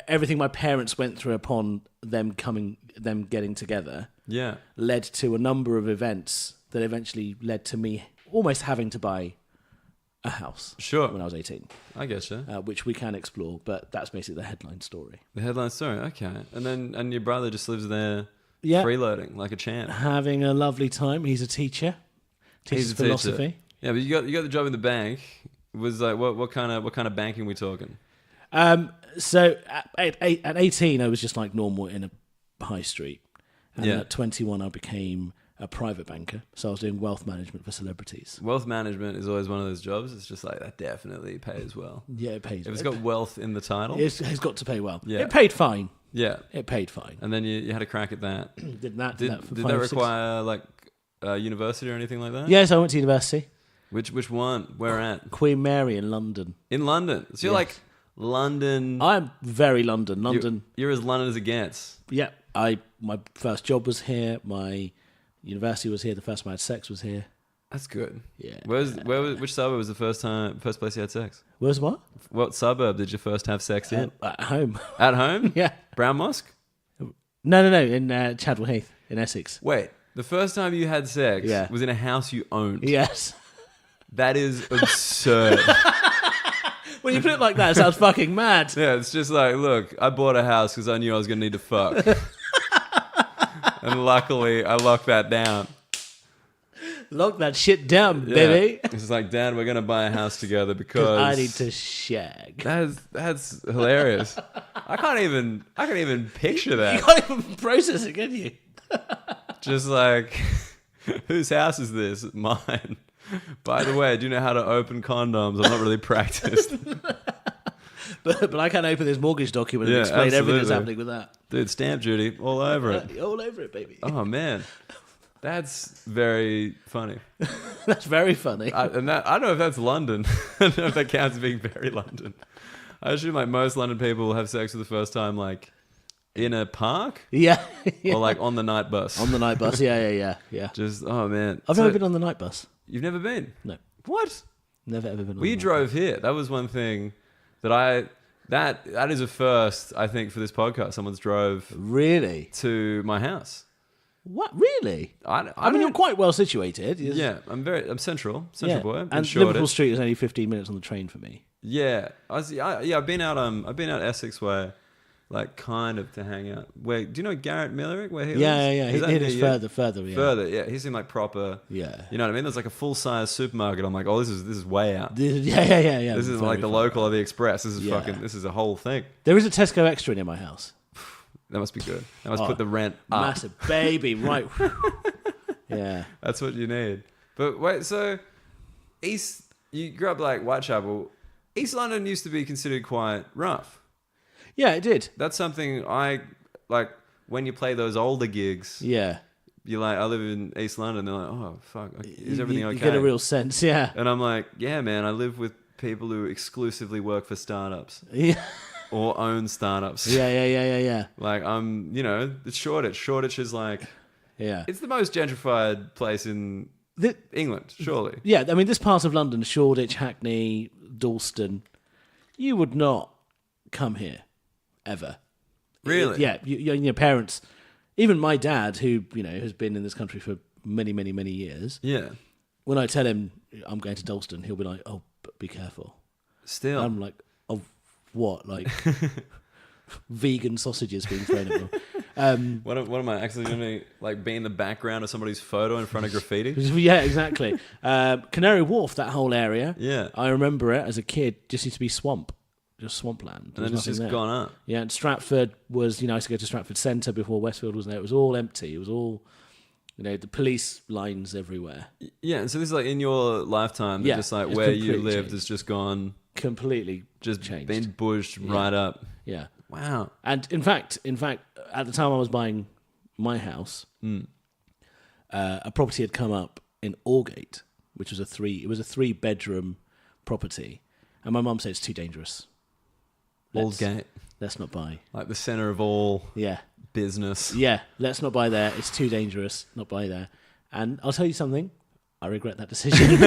everything my parents went through upon them getting together led to a number of events that eventually led to me almost having to buy a house when I was 18.
I guess so.
Which we can explore, but that's basically the headline story.
The headline story, okay. And your brother just lives there freeloading like a champ.
Having a lovely time. He's a teacher. Teaches philosophy.
Teacher. Yeah, but you got the job in the bank. Was like what kind of banking we talking?
So at 18, I was just like normal in a high street, and at 21, I became a private banker. So I was doing wealth management for celebrities.
Wealth management is always one of those jobs. It's just like that definitely pays well.
Yeah, it pays.
If it's got wealth in the title,
it's got to pay well. Yeah, it paid fine. And then you had a crack at that. Did that
require like university or anything like that?
Yes, I went to university.
Which one? Where at?
Queen Mary in London.
In London? So you're like London.
I'm very London. London.
You're as London as it gets.
Yeah. My first job was here. My university was here. The first time I had sex was here.
That's good.
Yeah.
Which suburb was the first place you had sex?
Where's what?
What suburb did you first have sex in?
At home.
At home?
Yeah.
BrownMosque?
No. In Chadwell Heath in Essex.
Wait. The first time you had sex was in a house you owned?
Yes.
That is absurd.
When you put it like that, it sounds fucking mad.
Yeah, it's just like, look, I bought a house because I knew I was going to need to fuck. And luckily, I locked that down.
Lock that shit down, baby.
It's just like, Dad, we're gonna buy a house together because
I need to shag.
That's hilarious. I can't even picture that.
You can't even process it, can you?
Just like, whose house is this? Mine. By the way, do you know how to open condoms? I'm not really practiced.
But I can open this mortgage document and explain everything that's happening with that.
Dude, stamp duty all over it.
All over it, baby.
Oh, man. That's very funny.
That's very funny.
I don't know if that's London. I don't know if that counts as being very London. I assume like most London people have sex for the first time like in a park.
Yeah.
Or like on the night bus.
On the night bus, yeah.
Just, oh man.
I've never been on the night bus.
You've never been?
No.
What?
Never ever been on the
We
night
drove here. That was one thing that that is a first, I think, for this podcast. Someone's drove
Really?
to my house.
What? Really? I mean, you're quite well situated.
Yeah, I'm central boy.
And Liverpool Street is only 15 minutes on the train for me.
Yeah, I've been out Essex way, like kind of to hang out. Where do you know Garrett Millerick? Where he lives?
Yeah. It is further. Yeah.
Further, yeah. He seemed like proper.
Yeah.
You know what I mean? There's like a full size supermarket. I'm like, oh, this is way out.
Yeah.
This is like the local of the Express. This is this is a whole thing.
There is a Tesco Extra near my house.
That must be good. That must put the rent up.
Massive baby, right? Yeah.
That's what you need. But wait, so you grew up like Whitechapel. East London used to be considered quite rough.
Yeah, it did.
That's something I like when you play those older gigs.
Yeah.
You're like, I live in East London. They're like, oh, fuck. Is everything okay?
You get a real sense, yeah.
And I'm like, yeah, man, I live with people who exclusively work for startups.
Yeah.
Or own startups.
Yeah.
Like, it's Shoreditch. Shoreditch is like, it's the most gentrified place in England, surely.
Yeah, I mean, this part of London, Shoreditch, Hackney, Dalston, you would not come here, ever.
Really?
Yeah, your parents, even my dad, who, has been in this country for many, many, many years.
Yeah.
When I tell him I'm going to Dalston, he'll be like, oh, but be careful.
Still.
I'm like, oh, what? Like, vegan sausages being thrown at me.
What am I actually going to like be in the background of somebody's photo in front of graffiti?
Yeah, exactly. Canary Wharf, that whole area.
Yeah.
I remember it as a kid, just used to be swamp. Just swampland.
And then it's just gone up.
Yeah, and Stratford was, I used to go to Stratford Centre before Westfield was there. It was all empty. It was all, the police lines everywhere.
Yeah, and so this is like in your lifetime, just like where you lived has just gone...
Completely
just
changed.
Been pushed right up.
Yeah.
Wow.
And in fact, at the time I was buying my house, a property had come up in Aldgate, which was a 3-bedroom property. And my mum said it's too dangerous.
Aldgate.
Let's not buy.
Like the centre of all business.
Yeah, let's not buy there. It's too dangerous. Not buy there. And I'll tell you something. I regret that decision.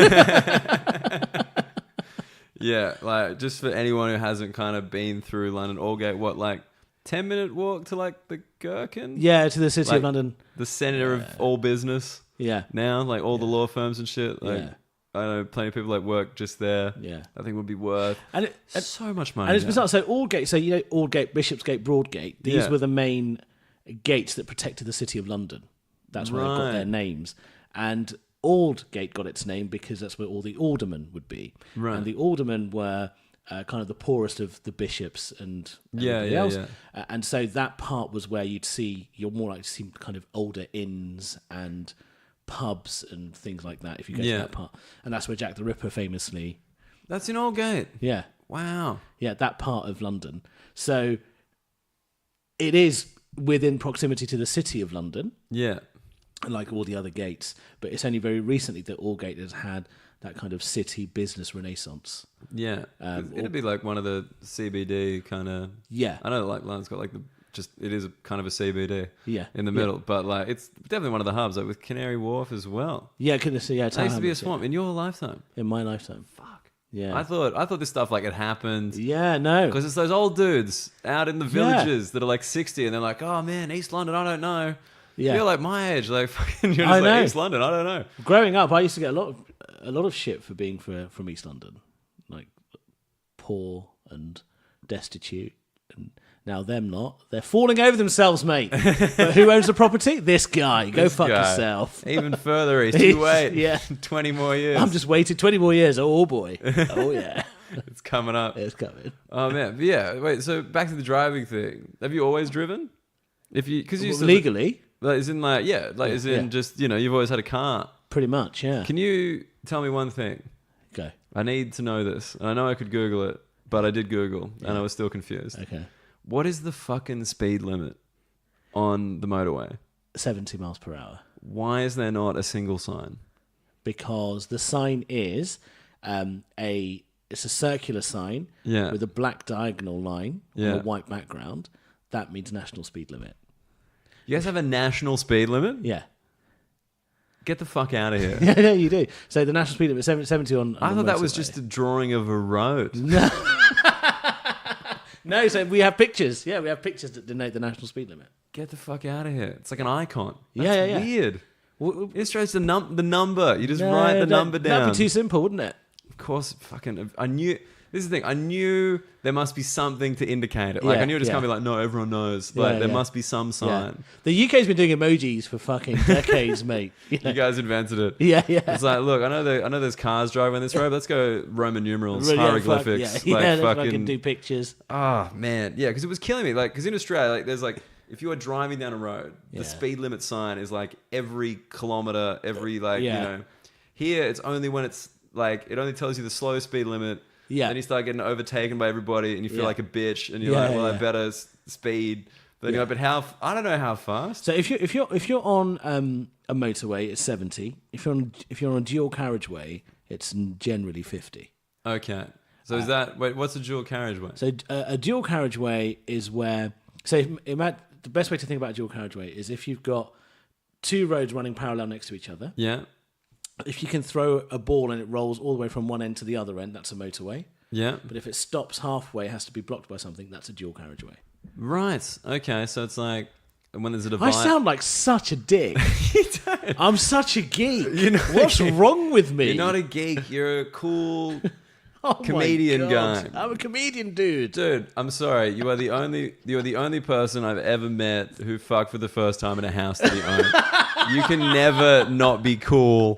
Yeah, like just for anyone who hasn't kind of been through London, Aldgate, what, like 10-minute walk to like the Gherkin?
Yeah, to the city of London.
The centre of all business.
Yeah.
Now, like all the law firms and shit. Like, I know plenty of people that work just there.
Yeah.
I think would be worth so much money.
And it's bizarre. So Aldgate, Aldgate, Bishopsgate, Broadgate, these were the main gates that protected the city of London. That's where they got their names. And Aldgate got its name because that's where all the aldermen would be. Right. And the aldermen were kind of the poorest of the bishops and everybody else. And so that part was where you're more likely to see kind of older inns and pubs and things like that if you go to that part. And that's where Jack the Ripper famously...
That's in Aldgate?
Yeah.
Wow.
Yeah, that part of London. So it is within proximity to the city of London.
Yeah.
Like all the other gates. But it's only very recently that Aldgate has had that kind of city business renaissance.
Yeah. It'd be like one of the CBD kind of...
Yeah.
I know like London's got like it is kind of a CBD in the middle, but like it's definitely one of the hubs, like with Canary Wharf as well.
Yeah, couldn't see. Yeah,
it used to be a swamp in your lifetime.
In my lifetime.
Fuck.
Yeah.
I thought this stuff like it happened.
Yeah, no.
Because it's those old dudes out in the villages that are like 60 and they're like, oh man, East London, I don't know. Yeah. You're like my age, like fucking you're just like East London, I don't know.
Growing up, I used to get a lot of shit for being from East London. Like poor and destitute and Now, them not. They're falling over themselves, mate. But who owns the property? This guy. Go fuck yourself.
Even further east. You wait.
Yeah.
20 more years.
I'm just waiting 20 more years. Oh, boy. Oh, yeah.
It's coming up.
It's coming.
Oh, man. But yeah. Wait, so back to the driving thing. Have you always driven? Because you
legally?
Like, as in, like, yeah. Like, as in just, you've always had a car.
Pretty much, yeah.
Can you tell me one thing?
Go.
I need to know this. And I know I could Google it, but I did Google and I was still confused.
Okay.
What is the fucking speed limit on the motorway?
70 miles per hour.
Why is there not a single sign?
Because the sign is it's a circular sign with a black diagonal line on a white background. That means national speed limit.
You guys have a national speed limit?
Yeah.
Get the fuck out of here.
Yeah, you do. So the national speed limit is 70 on
I thought that was just a drawing of a road. No.
No, so we have pictures. Yeah, we have pictures that denote the national speed limit.
Get the fuck out of here. It's like an icon.
That's
weird. It shows the number. You just write the number down.
That'd be too simple, wouldn't it?
Of course, I knew... This is the thing. I knew there must be something to indicate it. Like, I knew it just can't be like, no, everyone knows. Like, there must be some sign.
Yeah. The UK's been doing emojis for fucking decades, mate.
You guys invented it.
Yeah.
It's like, look, I know there's cars driving on this road. Let's go Roman numerals, hieroglyphics.
Fucking do pictures.
Oh, man. Yeah, because it was killing me. Like, because in Australia, like, there's like, if you are driving down a road, the speed limit sign is like every kilometer, Here, it's only when it's like, it only tells you the slow speed limit. Yeah. Then you start getting overtaken by everybody and you feel like a bitch and you're like, well, I better speed. But you're like, but I don't know how fast.
So if you're on a motorway, it's 70. If you're on a dual carriageway, it's generally 50.
Okay. So what's a dual carriageway?
So a dual carriageway is where, the best way to think about a dual carriageway is if you've got two roads running parallel next to each other.
Yeah.
If you can throw a ball and it rolls all the way from one end to the other end, that's a motorway.
Yeah.
But if it stops halfway, it has to be blocked by something, that's a dual carriageway.
Right. Okay. So it's like when there's a divide.
I sound like such a dick.
You don't.
I'm such a geek. What's wrong with me?
You're not a geek. You're a cool comedian guy.
I'm a comedian, dude.
Dude, I'm sorry. You are the only person I've ever met who fucked for the first time in a house that he owned. You can never not be cool.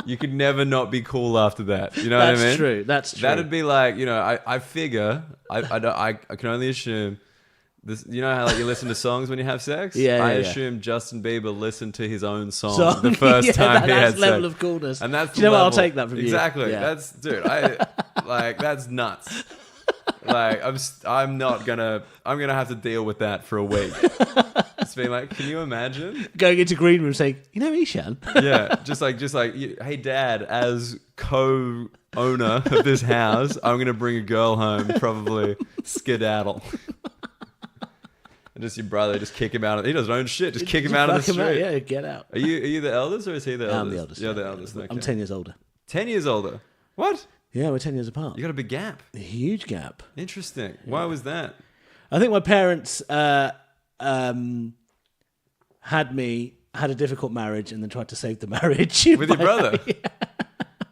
You could never not be cool after that. You know what I mean?
That's true.
That'd be like, I figure, I can only assume, this. You know how like you listen to songs when you have sex? I assume Justin Bieber listened to his own song the first time he had sex.
That's level of coolness.
And that's
what? I'll take that from you.
Exactly. Yeah. That's nuts. Like I'm gonna have to deal with that for a week. It's being like, can you imagine
going into green room saying, Eshaan?
Yeah, just like, hey Dad, as co-owner of this house, I'm gonna bring a girl home, probably skedaddle. And just your brother, just kick him out. He doesn't own shit. Just kick him out of the street.
Yeah, get out.
Are you the eldest or is he the eldest?
I'm the eldest.
You're the eldest. Okay.
I'm 10 years older.
10 years older? What?
Yeah, we're 10 years apart.
You got a big gap.
A huge gap.
Interesting. Why was that?
I think my parents had a difficult marriage and then tried to save the marriage.
With your brother? Yeah.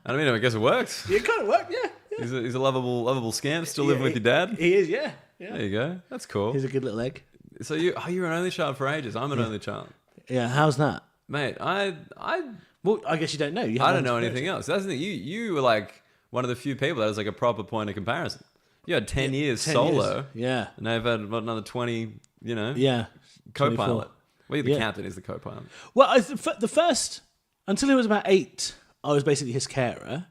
I guess it works.
It kind of worked, yeah.
He's a lovable scamp, still living with your dad?
He is, yeah.
There you go. That's cool.
He's a good little egg.
So you're an only child for ages. I'm an only child.
Yeah, how's that?
Mate,
well, I guess you don't know.
I don't know anything else. That's the thing. You were like one of the few people that has like a proper point of comparison. You had 10 years 10 solo.
Years. Yeah.
And now you've had another 20,
Yeah.
co-pilot. Well, you're the captain, he's the co-pilot.
Well, the first, until he was about 8, I was basically his carer.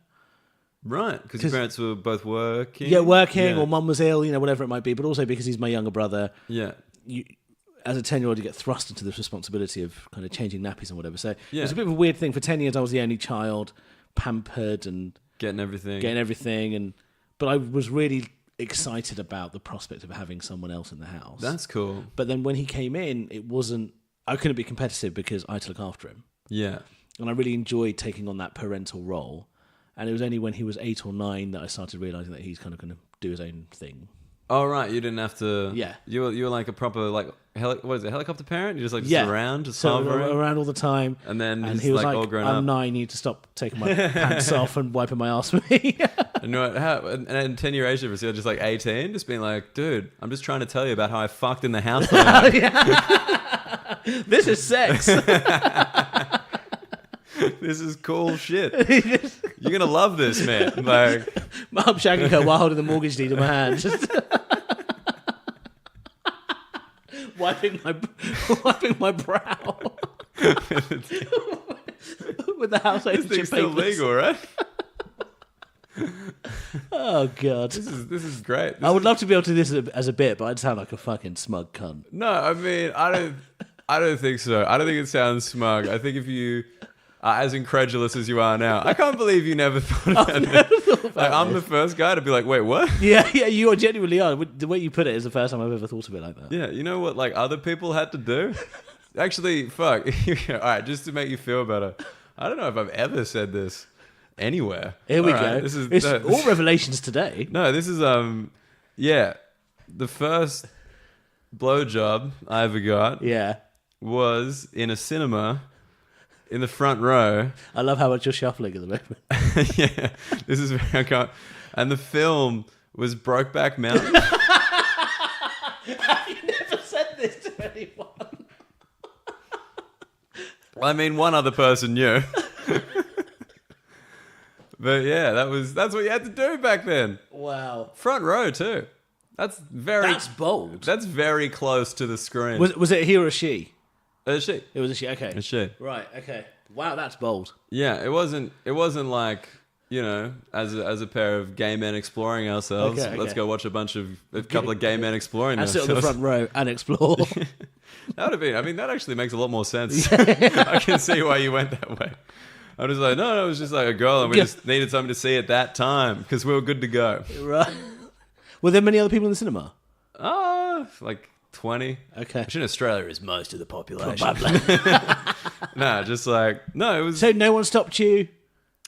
Right, because your parents were both working?
Yeah, working, or mum was ill, whatever it might be, but also because he's my younger brother.
Yeah.
As a 10-year-old, you get thrust into this responsibility of kind of changing nappies and whatever. So it was a bit of a weird thing. For 10 years, I was the only child, pampered and...
Getting everything.
But I was really excited about the prospect of having someone else in the house.
That's cool.
But then when he came in, I couldn't be competitive because I had to look after him.
Yeah.
And I really enjoyed taking on that parental role. And it was only when he was 8 or 9 that I started realising that he's kind of going to do his own thing.
Oh, right. You didn't have to...
Yeah.
You were like a proper, like, helicopter parent? You just around? Just
around all the time.
And then
he was
like
like,
all grown
I'm
up.
9, you need to stop taking my pants off and wiping my ass with me.
And, and 10-year age difference, you're just like 18, just being like, dude, I'm just trying to tell you about how I fucked in the house.
This is sex.
This is cool shit. You're going to love this, man. Like,
I'm shagging her while holding the mortgage deed in my hand. Just wiping my brow. With the house ownership papers.
Still legal, right?
Oh god,
this is great.
I would love to be able to do this as a bit, but I'd sound like a fucking smug cunt.
No, I mean, I don't think so. I don't think it sounds smug. I think if you are as incredulous as you are now, I can't believe you never thought about it. Like, I'm the first guy to be like, wait, what?
Yeah, you genuinely are. The way you put it is the first time I've ever thought of it like that.
Yeah, you know what? Like other people had to do. Actually, fuck. All right, just to make you feel better. I don't know if I've ever said this anywhere.
Here we go. It's all revelations today.
No, this is the first blowjob I ever got.
Yeah,
was in a cinema in the front row.
I love how much you're shuffling at the moment.
Yeah, this is very uncomfortable. And the film was Brokeback Mountain.
Have you never said this to anyone?
I mean, one other person knew. But yeah, that's what you had to do back then.
Wow.
Front row too. That's
bold.
That's very close to the screen.
Was it he or a she?
A she.
It was a she. Okay.
A she.
Right. Okay. Wow, that's bold.
Yeah, it wasn't like, you know, as a pair of gay men exploring ourselves.
Okay.
Let's go watch a couple of gay men exploring
ourselves.
And
sit on the front row and explore.
That would have been. I mean, that actually makes a lot more sense. I can see why you went that way. I was like, no, it was just like a girl, and we just needed something to see at that time because we were good to go.
Right. Were there many other people in the cinema?
Like 20.
Okay.
Which in Australia is most of the population. No, it was.
So no one stopped you?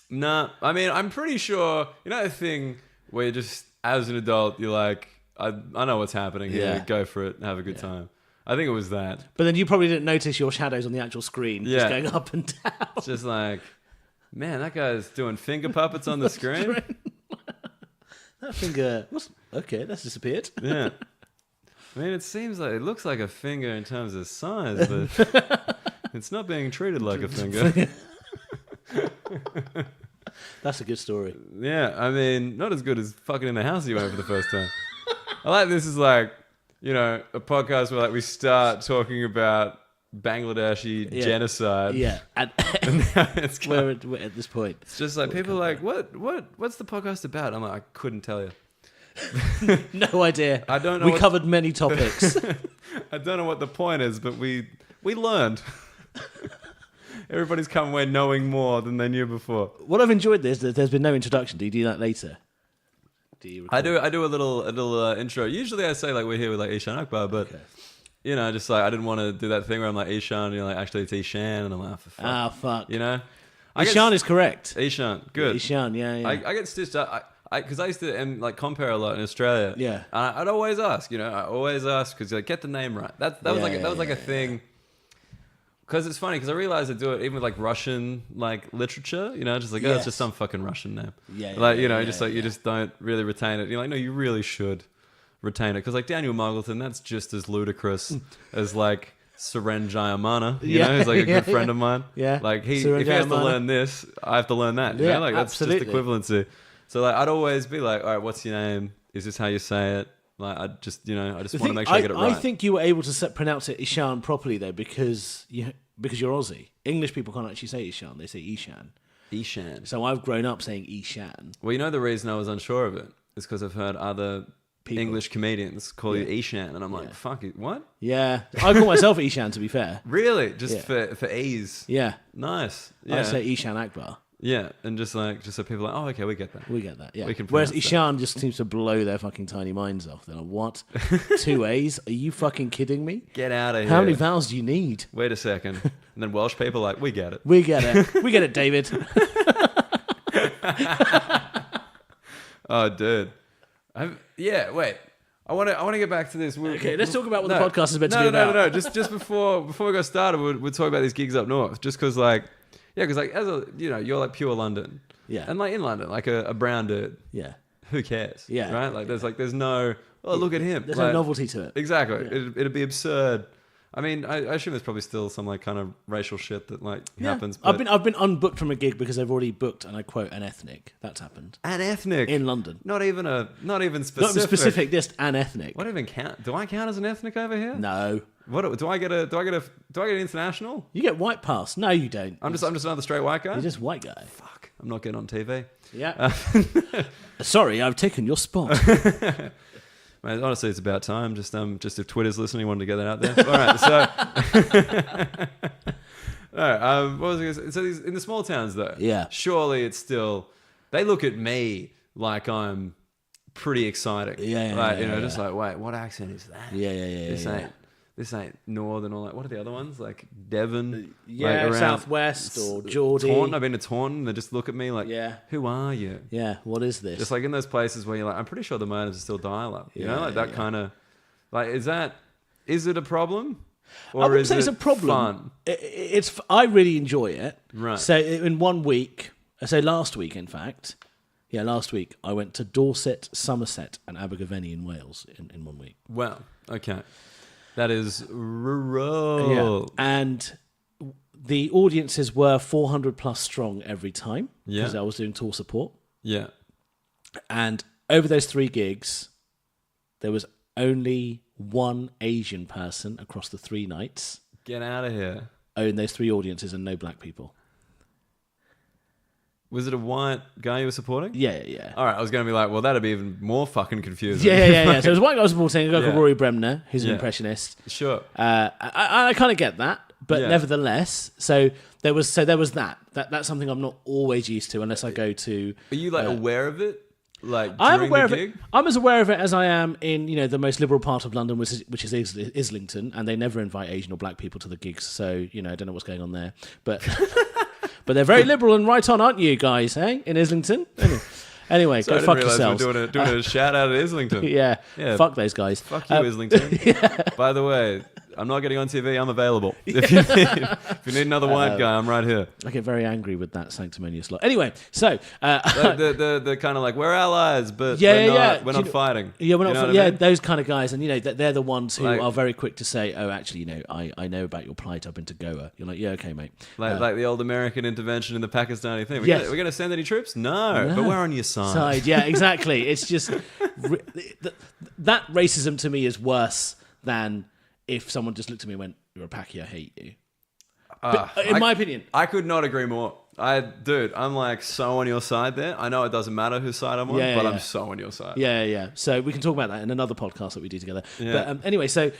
No, I mean, I'm pretty sure. You know the thing where you just, as an adult, you're like, I know what's happening here.
Yeah.
Go for it and have a good time. I think it was that.
But then you probably didn't notice your shadows on the actual screen just going up and down.
It's just like, man, that guy's doing finger puppets on the screen.
That finger... Okay, that's disappeared.
Yeah. I mean, it looks like a finger in terms of size, but it's not being treated like a finger.
That's a good story.
Yeah, I mean, not as good as fucking in the house you went for the first time. I like this is like, you know, a podcast where like we start talking about Bangladeshi genocide.
Yeah, and
now it's
we're at this point.
It's just like people are like, what's the podcast about? I'm like, I couldn't tell you.
No idea.
I don't know.
We covered many topics.
I don't know what the point is, but we learned. Everybody's come away knowing more than they knew before.
What I've enjoyed is that there's been no introduction. Do you do that later?
I do a little intro. Usually I say like we're here with like Eshaan Akbar, but you know, just like I didn't want to do that thing where I'm like Eshaan, and you're like actually it's Eshaan, and I'm like, for fuck.
Ah, fuck.
You know,
Eshaan is correct.
Eshaan, good.
Eshaan, yeah.
I get stitched up. Because I used to like compare a lot in Australia.
Yeah.
And I'd always ask, you know, because like get the name right. That was like a thing. Because it's funny, because I realized I do it even with like Russian like literature, you know, just like, it's just some fucking Russian name.
Yeah.
Like, you know, you just don't really retain it. You're like, no, you really should retain it. Because like Daniel Muggleton, that's just as ludicrous as like Suren Jayamana, you know, he's like a good friend of mine.
Yeah.
Like if he has to learn this, I have to learn that. You know? Like
absolutely.
That's just equivalency. So like I'd always be like, all right, what's your name? Is this how you say it? Like I just want to make sure I get it right.
I think you were able to pronounce it Eshaan properly though because you're Aussie. English people can't actually say Eshaan; they say Eshaan.
Eshaan.
So I've grown up saying Eshaan.
Well, you know the reason I was unsure of it is because I've heard other English comedians call you Eshaan, and I'm like, fuck it, what?
Yeah, I call myself Eshaan to be fair.
Really? Just for ease?
Yeah.
Nice. Yeah.
I say Eshaan Akbar.
Yeah, and just so people are like, oh, okay, we get that.
We get that, yeah.
We can
Whereas Eshaan just seems to blow their fucking tiny minds off. They're like, what? 2 A's? Are you fucking kidding me?
Get out of here.
How many vowels do you need?
Wait a second. And then Welsh people are like, we get it.
We get it. We get it, David.
Oh, dude. Wait. I want to get back to this.
Okay, let's talk about what the podcast is meant to be about.
No. Just before we got started, we'll talk about these gigs up north. Just because, like, Yeah, because like you're like pure London.
Yeah.
And like in London, like a brown dude.
Yeah.
Who cares?
Yeah.
Right? Like there's no, oh, look at him.
There's
like,
no novelty to it.
Exactly.
Yeah.
It'd be absurd. I mean, I assume there's probably still some like kind of racial shit that like happens.
But I've been unbooked from a gig because they've already booked, and I quote, an ethnic. That's happened.
An ethnic
in London.
Not even specific.
Not even specific. Just an ethnic.
What even count? Do I count as an ethnic over here?
No.
What do I get an international?
You get white pass. No, you don't.
I'm just another straight white guy.
You're just white guy.
Fuck. I'm not getting on TV.
Yeah. Sorry, I've taken your spot.
Man, honestly, it's about time. Just if Twitter's listening, wanted to get that out there. All right, so, all right. What was I going to say? So in the small towns, though, surely it's still they look at me like I'm pretty exciting. Just like, wait, what accent is that? This ain't northern or like what are the other ones like Devon?
Like Southwest or Geordie.
Taunton. I've been to Taunton. And they just look at me like, who are you?
Yeah, what is this?
Just like in those places where you're like, I'm pretty sure the motives are still dial up. You know, like that kind of like is it a problem?
Or I wouldn't say it's a problem. Fun? I really enjoy it.
Right.
So in 1 week, last week in fact, last week I went to Dorset, Somerset, and Abergavenny in Wales in 1 week.
Wow. Okay. That is rural.
Yeah. And the audiences were 400 plus strong every time because I was doing tour support.
Yeah.
And over those 3 gigs, there was only one Asian person across the 3 nights.
Get out of here.
In those 3 audiences and no black people.
Was it a white guy you were supporting?
Yeah.
All right, I was going to be like, well, that'd be even more fucking confusing.
Yeah. So it was a white guy I was supporting, a guy called Rory Bremner, who's an impressionist.
Sure.
I kind of get that, but nevertheless, so there was that. That's something I'm not always used to unless I go to.
Are you like aware of it? Like
I'm aware
the
of it. I'm as aware of it as I am in the most liberal part of London, which is Islington, and they never invite Asian or black people to the gigs. So I don't know what's going on there, but. But they're very liberal and right on, aren't you guys, in Islington? Anyway, go fuck yourselves.
We're doing a shout out at Islington.
Yeah, fuck those guys.
Fuck you, Islington. By the way, I'm not getting on TV. I'm available. If you need another white guy, I'm right here.
I get very angry with that sanctimonious lot. Anyway, so
the kind of like we're allies, but we're not fighting.
Yeah, we're not. I mean? Those kind of guys, and they're the ones who are very quick to say, "Oh, actually, I know about your plight. I've been to Goa." You're like, "Yeah, okay, mate."
Like the old American intervention in the Pakistani thing. We're going to send any troops? No, but we're on your side.
Yeah, exactly. It's just that racism to me is worse than if someone just looked at me and went, "You're a Paki, I hate you." In my opinion.
I could not agree more. I'm like so on your side there. I know it doesn't matter whose side I'm on, but I'm so on your side.
Yeah. So we can talk about that in another podcast that we do together. Yeah. But anyway, so...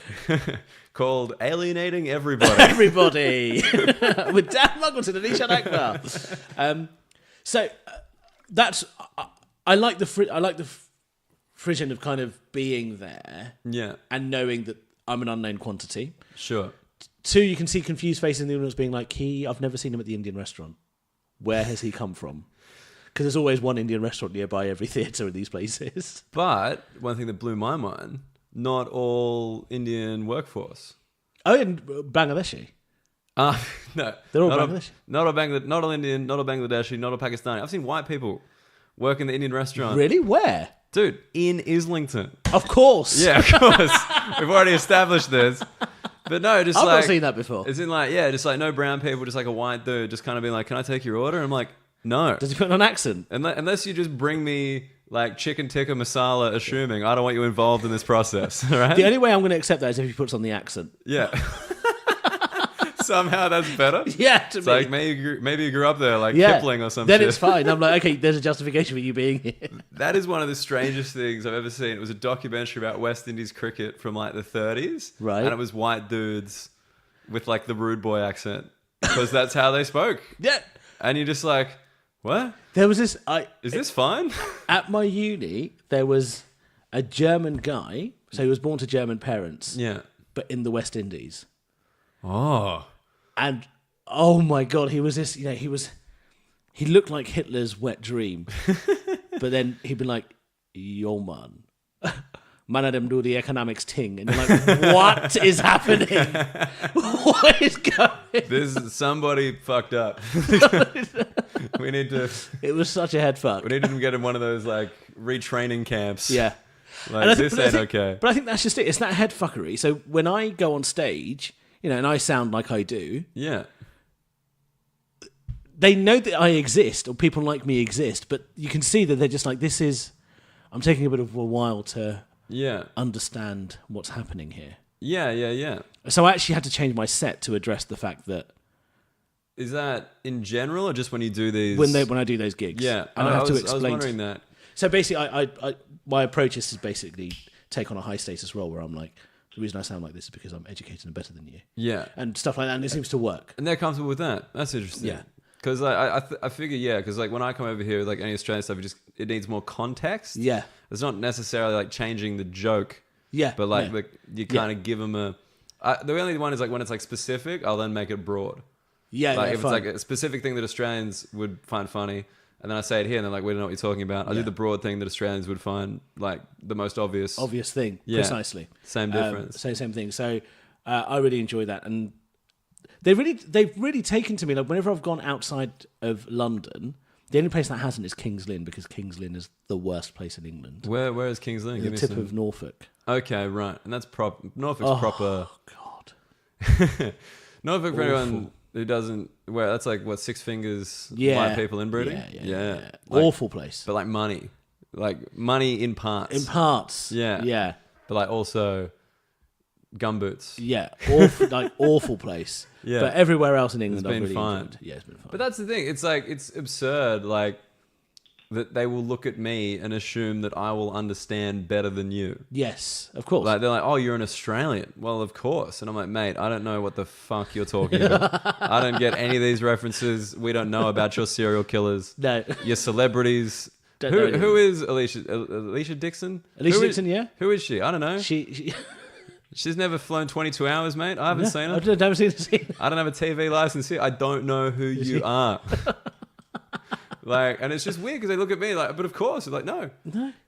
Called Alienating Everybody.
Everybody! With Dan Muggleton and Eshaan Akbar. So that's... I like the frisson of kind of being there.
Yeah.
And knowing that I'm an unknown quantity.
Sure.
2, you can see confused faces in the audience being like, I've never seen him at the Indian restaurant. Where has he come from? Because there's always one Indian restaurant nearby every theatre in these places.
But one thing that blew my mind, not all Indian workforce.
Oh, in Bangladeshi?
No.
They're all Bangladeshi?
Not all Indian, not all Bangladeshi, not all Pakistani. I've seen white people work in the Indian restaurant.
Really? Where?
Dude, in Islington.
Of course.
Yeah, of course. We've already established this. But no,
I've not seen that before.
It's in just like no brown people, just like a white dude, just kind of being like, "Can I take your order?" I'm like, "No."
Does he put on an accent?
Unless you just bring me like chicken tikka masala, assuming I don't want you involved in this process. Right?
The only way I'm going to accept that is if he puts on the accent.
Yeah. Somehow that's better.
Yeah,
it's like maybe you grew up there, like Kipling or something.
Then it's fine. I'm like, okay, there's a justification for you being here.
That is one of the strangest things I've ever seen. It was a documentary about West Indies cricket from like the 30s,
right?
And it was white dudes with like the rude boy accent because that's how they spoke.
Yeah,
and you're just like, what?
There was this.
Is this fine?
At my uni, there was a German guy. So he was born to German parents.
Yeah, but
in the West Indies.
Oh.
And oh my god, he was this. He looked like Hitler's wet dream. But then he'd be like, "Yo man, Manadam do the economics ting. And you're like, what is happening? What is going
Somebody fucked up. We need to...
It was such a head fuck.
We need to get in one of those, like, retraining camps.
Yeah.
Like, this ain't okay.
But I think that's just it. It's that head fuckery. So when I go on stage, and I sound like I do...
Yeah.
They know that I exist, or people like me exist, but you can see that they're just like, I'm taking a bit of a while to understand what's happening here.
Yeah.
So I actually had to change my set to address the fact that...
Is that in general, or just when you do these...
When I do those gigs.
Yeah,
and I have to explain...
I was wondering that.
So basically, I my approach is basically take on a high-status role where I'm like, the reason I sound like this is because I'm educated and better than you.
Yeah.
And stuff like that, and it seems to work.
And they're comfortable with that. That's interesting.
Yeah.
Because I figure, because like when I come over here with like any Australian stuff, it needs more context.
Yeah.
It's not necessarily like changing the joke.
Yeah.
But like you kind of give them the only one is like when it's like specific, I'll then make it broad.
Yeah.
Like if it's like a specific thing that Australians would find funny, and then I say it here, and they're like, we don't know what you're talking about. I do the broad thing that Australians would find like the most obvious
thing. Yeah. Precisely.
Same difference.
Same thing. So I really enjoy that, and they've really taken to me. Like whenever I've gone outside of London, the only place that hasn't is King's Lynn, because King's Lynn is the worst place in England.
Where is King's Lynn?
The tip of Norfolk.
Okay, right, and that's Norfolk's proper.
Oh
God. Norfolk for anyone who doesn't. That's like what, Six Fingers. White people inbreeding. Yeah.
Like, awful place.
But like money in parts.
In parts.
Yeah. But like also gumboots.
Yeah, awful place.
Yeah.
But everywhere else in England,
I've really
fine.
enjoyed.
Yeah, it's been fine.
But that's the thing. It's like, it's absurd, like, that they will look at me and assume that I will understand better than you.
Yes, of course.
Like, they're like, oh, you're an Australian. Well, of course. And I'm like, mate, I don't know what the fuck you're talking about. I don't get any of these references. We don't know about your serial killers.
No.
Your celebrities. Who is Alicia Dixon?
Alicia Dixon, yeah.
Who is she? I don't know.
She
She's never flown 22 hours, mate. I haven't seen her.
I've never seen her.
I don't have a TV license here. I don't know who you are. Like, and it's just weird because they look at me like, but of course, they're like, no,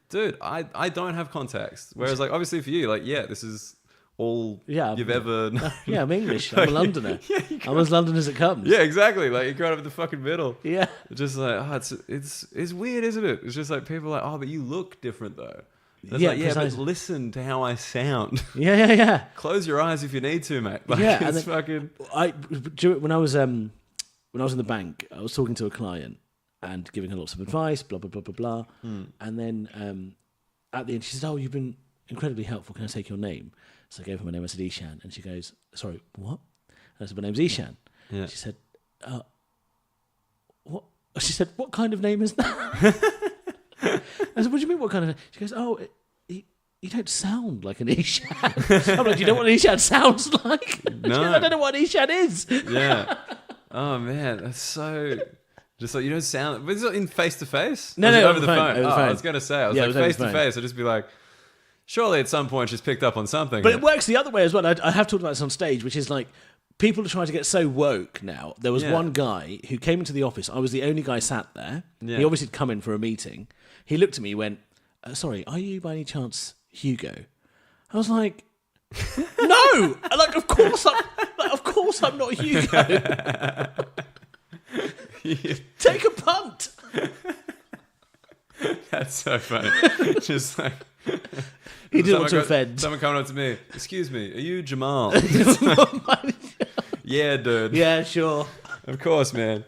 dude, I don't have context. Whereas, like, obviously for you, like, this is all you've ever known.
Yeah, I'm English. I'm a Londoner. I'm as London as it comes.
Yeah, exactly. Like, you're right up in the fucking middle.
Yeah.
It's just like, it's weird, isn't it? It's just like people are like, oh, but you look different though. But listen to how I sound.
Yeah.
Close your eyes if you need to, mate. Like,
it's
fucking.
When I was in the bank, I was talking to a client and giving her lots of advice, blah blah blah blah blah. And then at the end, she said, "Oh, you've been incredibly helpful. Can I take your name?" So I gave her my name. I said Eshaan, and she goes, "Sorry, what?" And I said, "My name's Eshaan."
Yeah.
She said, "What?" She said, "What kind of name is that?" I said, "What do you mean, what kind of name?" She goes, "Oh, you don't sound like an Eshaan." I'm like, "Do you know what an Eshaan sounds like?"
No.
Goes, "I don't know what an Eshaan is."
Yeah. Oh, man. That's so... Just like, you don't sound... But is it in face-to-face?
No,
over the phone.
Over the phone.
I was going to say, I was like, face-to-face. I'd just be like, surely at some point she's picked up on something.
But it works the other way as well. I have talked about this on stage, which is like, people are trying to get so woke now. There was one guy who came into the office. I was the only guy sat there. Yeah. He obviously had come in for a meeting. He looked at me and went, "Sorry, are you by any chance Hugo?" I was like, "No!" Like, of course I'm not Hugo. Take a punt.
That's so funny. Just like...
He didn't want to offend.
Someone coming up to me, "Excuse me, are you Jamal?" Yeah, dude.
Yeah, sure.
Of course, man.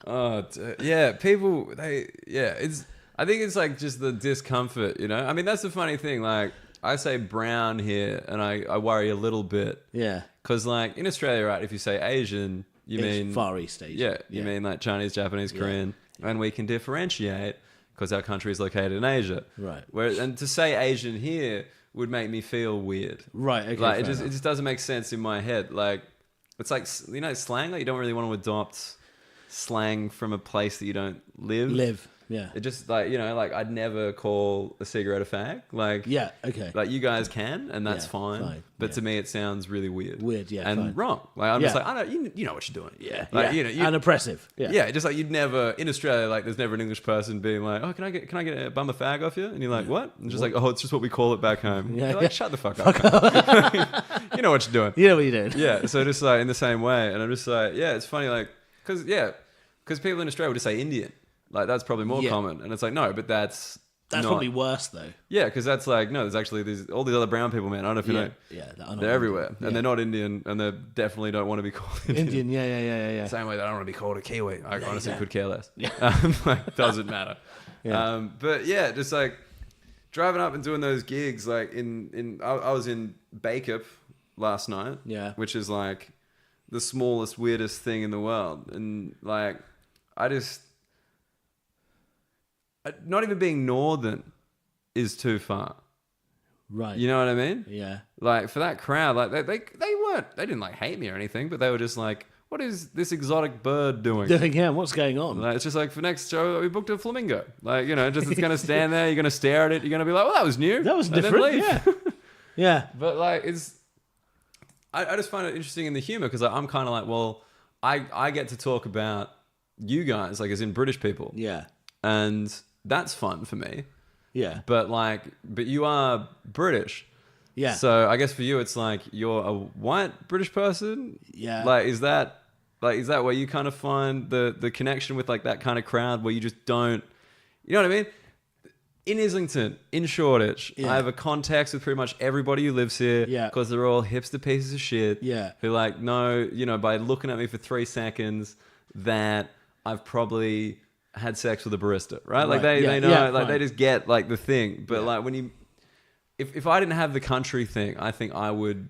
Oh, yeah. People, it's... I think it's like just the discomfort, you know? I mean, that's the funny thing. Like, I say brown here, and I worry a little bit.
Yeah.
Because, like, in Australia, right, if you say Asian, you mean...
Far East Asian.
Yeah, you mean like Chinese, Japanese, Korean. And we can differentiate because our country is located in Asia.
Right.
And to say Asian here would make me feel weird.
Right, okay.
Like, it just doesn't make sense in my head. Like, it's like, you know, slang, like, you don't really want to adopt slang from a place that you don't live.
Yeah.
It just like, you know, like I'd never call a cigarette a fag. Like,
yeah, okay.
Like you guys can, and that's fine. But to me, it sounds really weird. And wrong. Like I'm just like, I don't. You know what you're doing.
Yeah.
Like,
you know, and oppressive.
Yeah. Just like you'd never in Australia. Like there's never an English person being like, oh, can I get a bum a fag off you? And you're like, what? And just like, oh, it's just what we call it back home. You're like, shut the fuck up. You know what you're doing.
You know what you're doing.
Yeah. So just like in the same way, and I'm just like, yeah, it's funny, like, because people in Australia would just say Indian. Like that's probably more common, and it's like no, but that's
probably worse though.
Yeah, because that's like no, there's actually all these other brown people, man. I don't know if you know.
Yeah,
they're everywhere, and they're not Indian, and they definitely don't want to be called Indian.
Yeah.
Same way they don't want to be called a Kiwi. I honestly could care less. Yeah, like doesn't matter. Yeah. But yeah, just like driving up and doing those gigs, like I was in Bacup last night.
Yeah,
which is like the smallest, weirdest thing in the world, and like not even being northern is too far.
Right.
You know what I mean?
Yeah.
Like for that crowd, like they didn't like hate me or anything, but they were just like, what is this exotic bird doing?
Yeah, what's going on?
Like, it's just like for next show, we booked a flamingo. Like, you know, just it's going to stand there, you're going to stare at it, you're going to be like, well, that was new.
That was different. Yeah. Yeah.
But like, I just find it interesting in the humor because I'm kind of like, well, I get to talk about you guys, like as in British people.
Yeah.
And that's fun for me.
Yeah.
But you are British.
Yeah.
So I guess for you, it's like you're a white British person.
Yeah.
Like, is that where you kind of find the connection with like that kind of crowd where you just don't, you know what I mean? In Islington, in Shoreditch, I have a context with pretty much everybody who lives here.
Yeah.
Because they're all hipster pieces of shit.
Yeah.
Who like know, you know, by looking at me for 3 seconds that I've probably had sex with a barista, right? Like they know, like fine. They just get like the thing. But like when if I didn't have the country thing, I think I would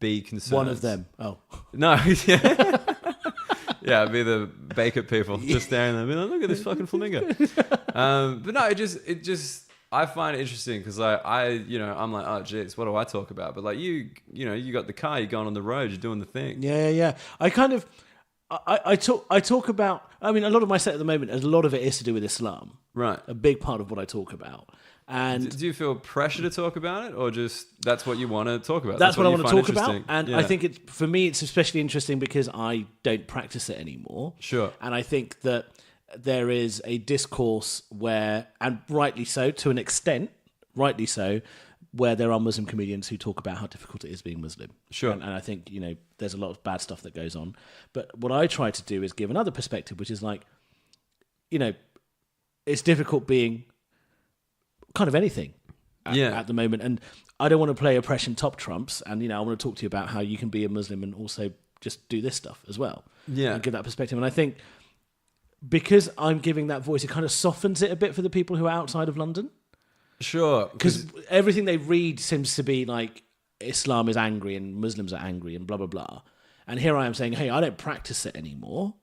be concerned.
One of them. Oh.
No. Yeah. Yeah, I'd be the Bacup people just staring there and be like, look at this fucking flamingo. But no, it just I find it interesting because I'm like, oh geez, what do I talk about? But like you got the car, you're going on the road, you're doing the thing.
Yeah. I talk about. I mean, a lot of my set at the moment, a lot of it is to do with Islam.
Right.
A big part of what I talk about. And
do you feel pressure to talk about it, or just that's what you want to talk about?
That's what I want to talk about. And I think for me, it's especially interesting because I don't practice it anymore.
Sure.
And I think that there is a discourse where, and rightly so, to an extent, rightly so, where there are Muslim comedians who talk about how difficult it is being Muslim.
Sure.
And I think, there's a lot of bad stuff that goes on. But what I try to do is give another perspective, which is like, it's difficult being kind of anything at the moment. And I don't want to play oppression top trumps. And, I want to talk to you about how you can be a Muslim and also just do this stuff as well.
Yeah.
And give that perspective. And I think because I'm giving that voice, it kind of softens it a bit for the people who are outside of London.
Sure.
Because everything they read seems to be like Islam is angry and Muslims are angry and blah, blah, blah. And here I am saying, hey, I don't practice it anymore,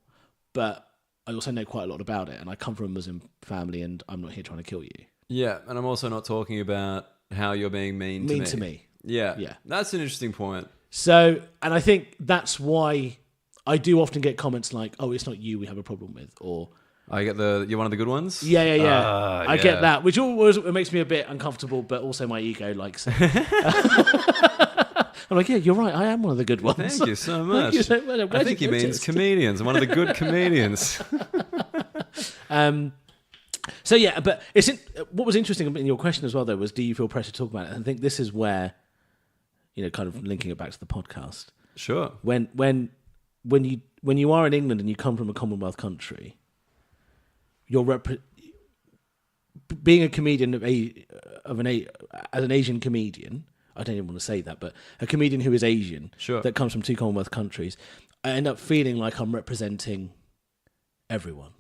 but I also know quite a lot about it. And I come from a Muslim family and I'm not here trying to kill you.
Yeah. And I'm also not talking about how you're being mean to me. Yeah.
Yeah.
That's an interesting point.
So, and I think that's why I do often get comments like, oh, it's not you we have a problem with, or...
I get you're one of the good ones?
Yeah. I get that, which always it makes me a bit uncomfortable, but also my ego likes it. I'm like, yeah, you're right, I am one of the good ones.
Thank you so much. I think he means comedians. I'm one of the good comedians.
So yeah, but what was interesting in your question as well, though, was do you feel pressure to talk about it? And I think this is where, kind of linking it back to the podcast.
Sure.
When you are in England and you come from a Commonwealth country, being a comedian as an Asian comedian, I don't even want to say that, but a comedian who is Asian,
sure,
that comes from 2 Commonwealth countries, I end up feeling like I'm representing everyone.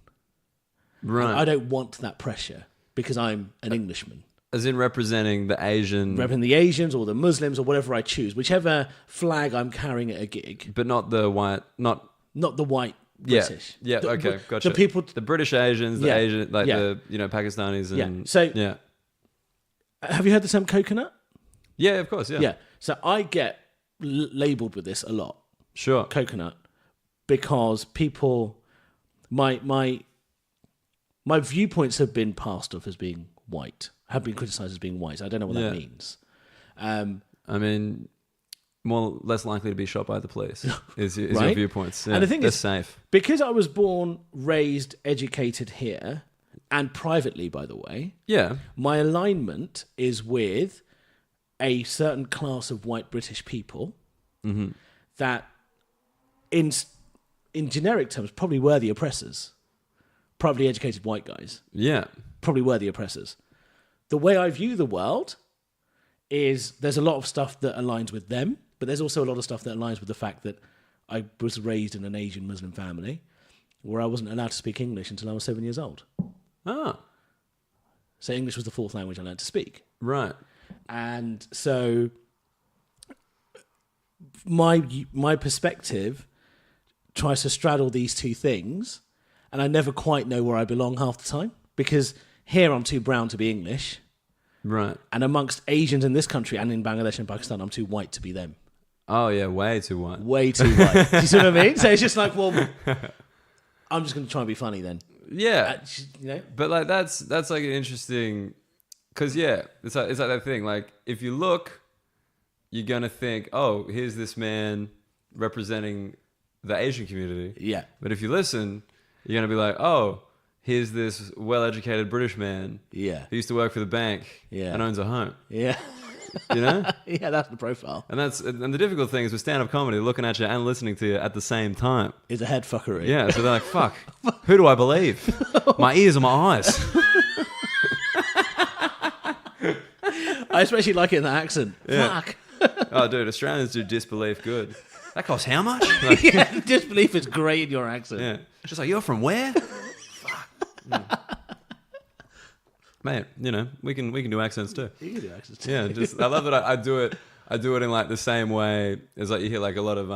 Right.
And I don't want that pressure because I'm an Englishman.
As in representing the Asian...
Representing the Asians or the Muslims or whatever I choose, whichever flag I'm carrying at a gig.
But not the white... Not
the white... British.
Yeah. Okay. Gotcha. The British Asians, the Asian, the Pakistanis, and
So, have you heard the term coconut?
Yeah, of course. Yeah.
So I get labelled with this a lot.
Sure.
Coconut, because people my viewpoints have been passed off as being white, have been criticised as being white. I don't know what that means.
I mean, less likely to be shot by the police is
right?
your viewpoints. Yeah,
and the thing is,
safe.
Because I was born, raised, educated here, and privately, by the way, my alignment is with a certain class of white British people that, in generic terms, probably were the oppressors. Privately educated white guys.
Yeah.
Probably were the oppressors. The way I view the world is there's a lot of stuff that aligns with them, but there's also a lot of stuff that aligns with the fact that I was raised in an Asian Muslim family where I wasn't allowed to speak English until I was 7 years old.
Ah.
So English was the fourth language I learned to speak.
Right.
And so my perspective tries to straddle these two things, and I never quite know where I belong half the time, because here I'm too brown to be English.
Right.
And amongst Asians in this country and in Bangladesh and Pakistan, I'm too white to be them.
Oh, yeah, way too white.
Way too white. Do you see what I mean? So it's just like, well, I'm just going to try and be funny then.
Yeah.
You know?
But like that's like an interesting... Because, it's like that thing. Like, if you look, you're going to think, oh, here's this man representing the Asian community.
Yeah.
But if you listen, you're going to be like, oh, here's this well-educated British man who used to work for the bank and owns a home. Yeah. You know?
Yeah, that's the profile.
And the difficult thing is with stand-up comedy, looking at you and listening to you at the same time.
Is a head fuckery.
Yeah, so they're like, fuck, who do I believe? My ears or my eyes?
I especially like it in that accent.
Yeah.
Fuck.
Oh, dude, Australians do disbelief good. That costs how much?
Like, yeah, disbelief is great in your accent.
Yeah. It's just like, you're from where? Fuck. Yeah. Mate, you know, we can do accents too.
You can do accents too.
Yeah, just I love that I do it in like the same way as like you hear like a lot of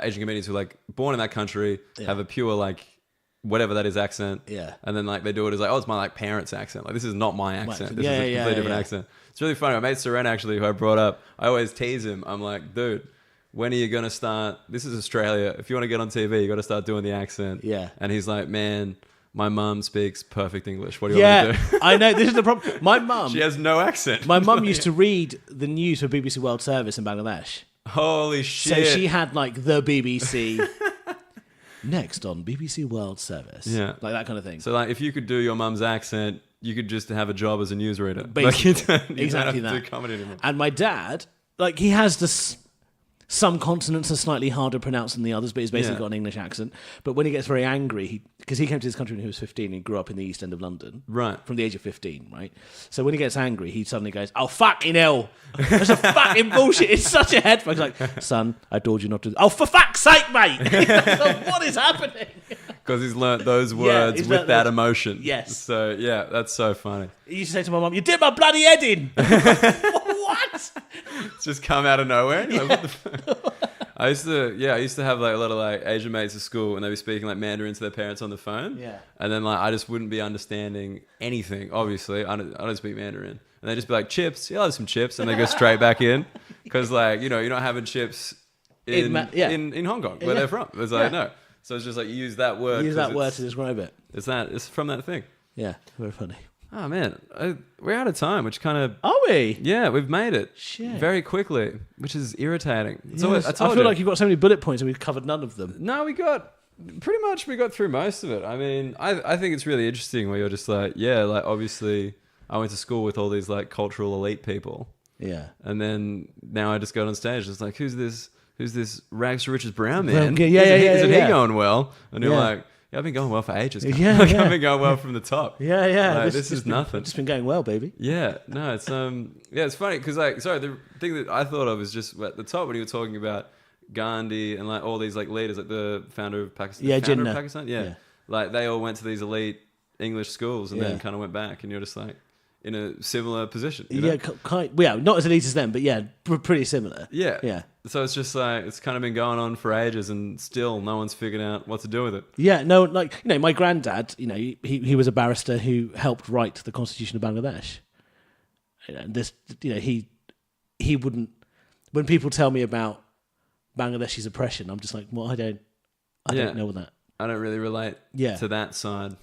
Asian comedians who are like born in that country, have a pure like whatever that is accent.
Yeah.
And then like they do it as like, oh, it's my like parents' accent. Like this is not my accent. This is
a
a completely different accent. It's really funny. My mate Seren actually, who I brought up, I always tease him. I'm like, dude, when are you gonna start? This is Australia. If you want to get on TV, you got to start doing the accent.
Yeah.
And he's like, man, my mum speaks perfect English. What do you want to do?
I know. This is the problem. My mum.
She has no accent.
My mum used to read the news for BBC World Service in Bangladesh.
Holy shit.
So she had like the BBC next on BBC World Service. Yeah. Like that kind of thing.
So like if you could do your mum's accent, you could just have a job as a newsreader.
Basically.
Like you don't have to do comedy anymore.
And my dad, like he has this... Some consonants are slightly harder to pronounce than the others, but he's basically got an English accent. But when he gets very angry, because he came to this country when he was 15 and grew up in the East End of London.
Right.
From the age of 15, right? So when he gets angry, he suddenly goes, oh, fucking hell. That's a fucking bullshit. It's such a head fuck. He's like, son, I told you not to. Oh, for fuck's sake, mate. What is happening?
Because he's learnt those words with that emotion.
Yes.
So, yeah, that's so funny.
He used to say to my mum, you did my bloody head in. What?
It's just come out of nowhere. Like, what the fuck? I used to have like a lot of like Asian mates at school, and they'd be speaking like Mandarin to their parents on the phone.
Yeah.
And then like I just wouldn't be understanding anything. Obviously, I don't speak Mandarin, and they'd just be like, chips. Yeah, I'll have some chips, and they go straight back in because like you're not having chips in Hong Kong where they're from. It's like no. So it's just like you use that word.
Use that word to describe it.
It's from that thing.
Yeah, very funny.
Oh man, we're out of time, which kind of...
Are we?
Yeah, we've made it.
Shit.
Very quickly, which is irritating.
Yes. I feel like you've got so many bullet points and we've covered none of them.
No, we got through most of it. I mean, I think it's really interesting where you're just like, yeah, like obviously I went to school with all these like cultural elite people.
Yeah.
And then now I just got on stage. It's like, who's this rags to riches brown man?
Isn't
he going well? And you're like... Yeah, I've been going well for ages. I've been going well from the top.
Yeah.
Like, this is nothing.
It's been going well, baby.
Yeah, no, it's it's funny because like, sorry, the thing that I thought of was just at the top when you were talking about Gandhi and like all these like leaders, like the founder of Pakistan.
Yeah,
Jinnah. Of Pakistan. Yeah, like they all went to these elite English schools and then kind of went back, and you're just like in a similar position. You know?
Not as elite as them, but yeah, pretty similar.
Yeah. So it's just like, it's kind of been going on for ages and still no one's figured out what to do with it.
Yeah, no, like, my granddad, he was a barrister who helped write the Constitution of Bangladesh. He wouldn't, when people tell me about Bangladeshi's oppression, I'm just like, well, I don't know that.
I don't really relate to that side.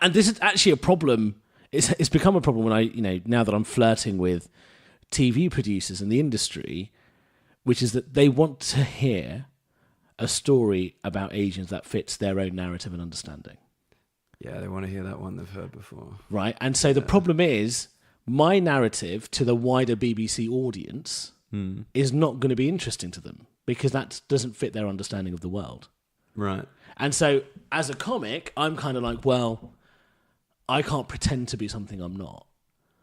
And this is actually a problem. It's become a problem when now that I'm flirting with TV producers in the industry, which is that they want to hear a story about Asians that fits their own narrative and understanding.
Yeah, they want to hear that one they've heard before.
Right? And so the problem is, my narrative to the wider BBC audience is not going to be interesting to them because that doesn't fit their understanding of the world.
Right.
And so as a comic, I'm kind of like, well, I can't pretend to be something I'm not.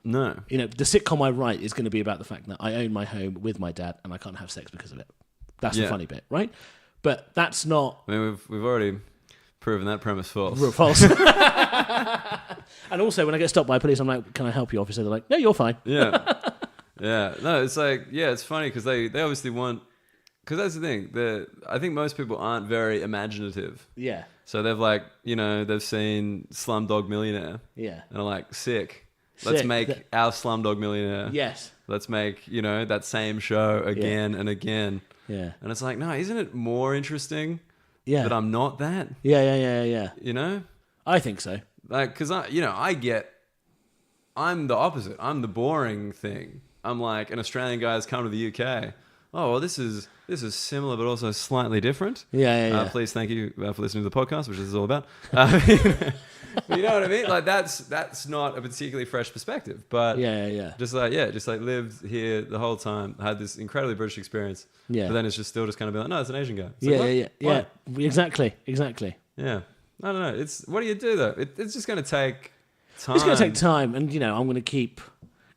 No.
The sitcom I write is going to be about the fact that I own my home with my dad and I can't have sex because of it. That's the funny bit, right? But that's not...
I mean, we've already proven that premise false.
False. And also, when I get stopped by police, I'm like, can I help you, officer? They're like, no, you're fine.
Yeah. Yeah. No, it's like, it's funny because they obviously want... Because that's the thing. I think most people aren't very imaginative.
Yeah.
So they've they've seen Slumdog Millionaire.
Yeah.
And are like, sick. Let's make our Slumdog Millionaire.
Yes.
Let's make, that same show again and again.
Yeah.
And it's like, no, isn't it more interesting that I'm not that?
Yeah. I think so.
Like, because I'm the opposite. I'm the boring thing. I'm like, an Australian guy's come to the UK. Oh, well, this is similar, but also slightly different.
Yeah.
Please, thank you for listening to the podcast, which this is all about. But you know what I mean? Like, that's not a particularly fresh perspective. But just lived here the whole time, had this incredibly British experience. Yeah. But then it's just still just kind of be like, no, it's an Asian guy. It's
yeah. Exactly.
Yeah. I don't know. What do you do though? It's just going to take time.
It's going to take time, and I'm going to keep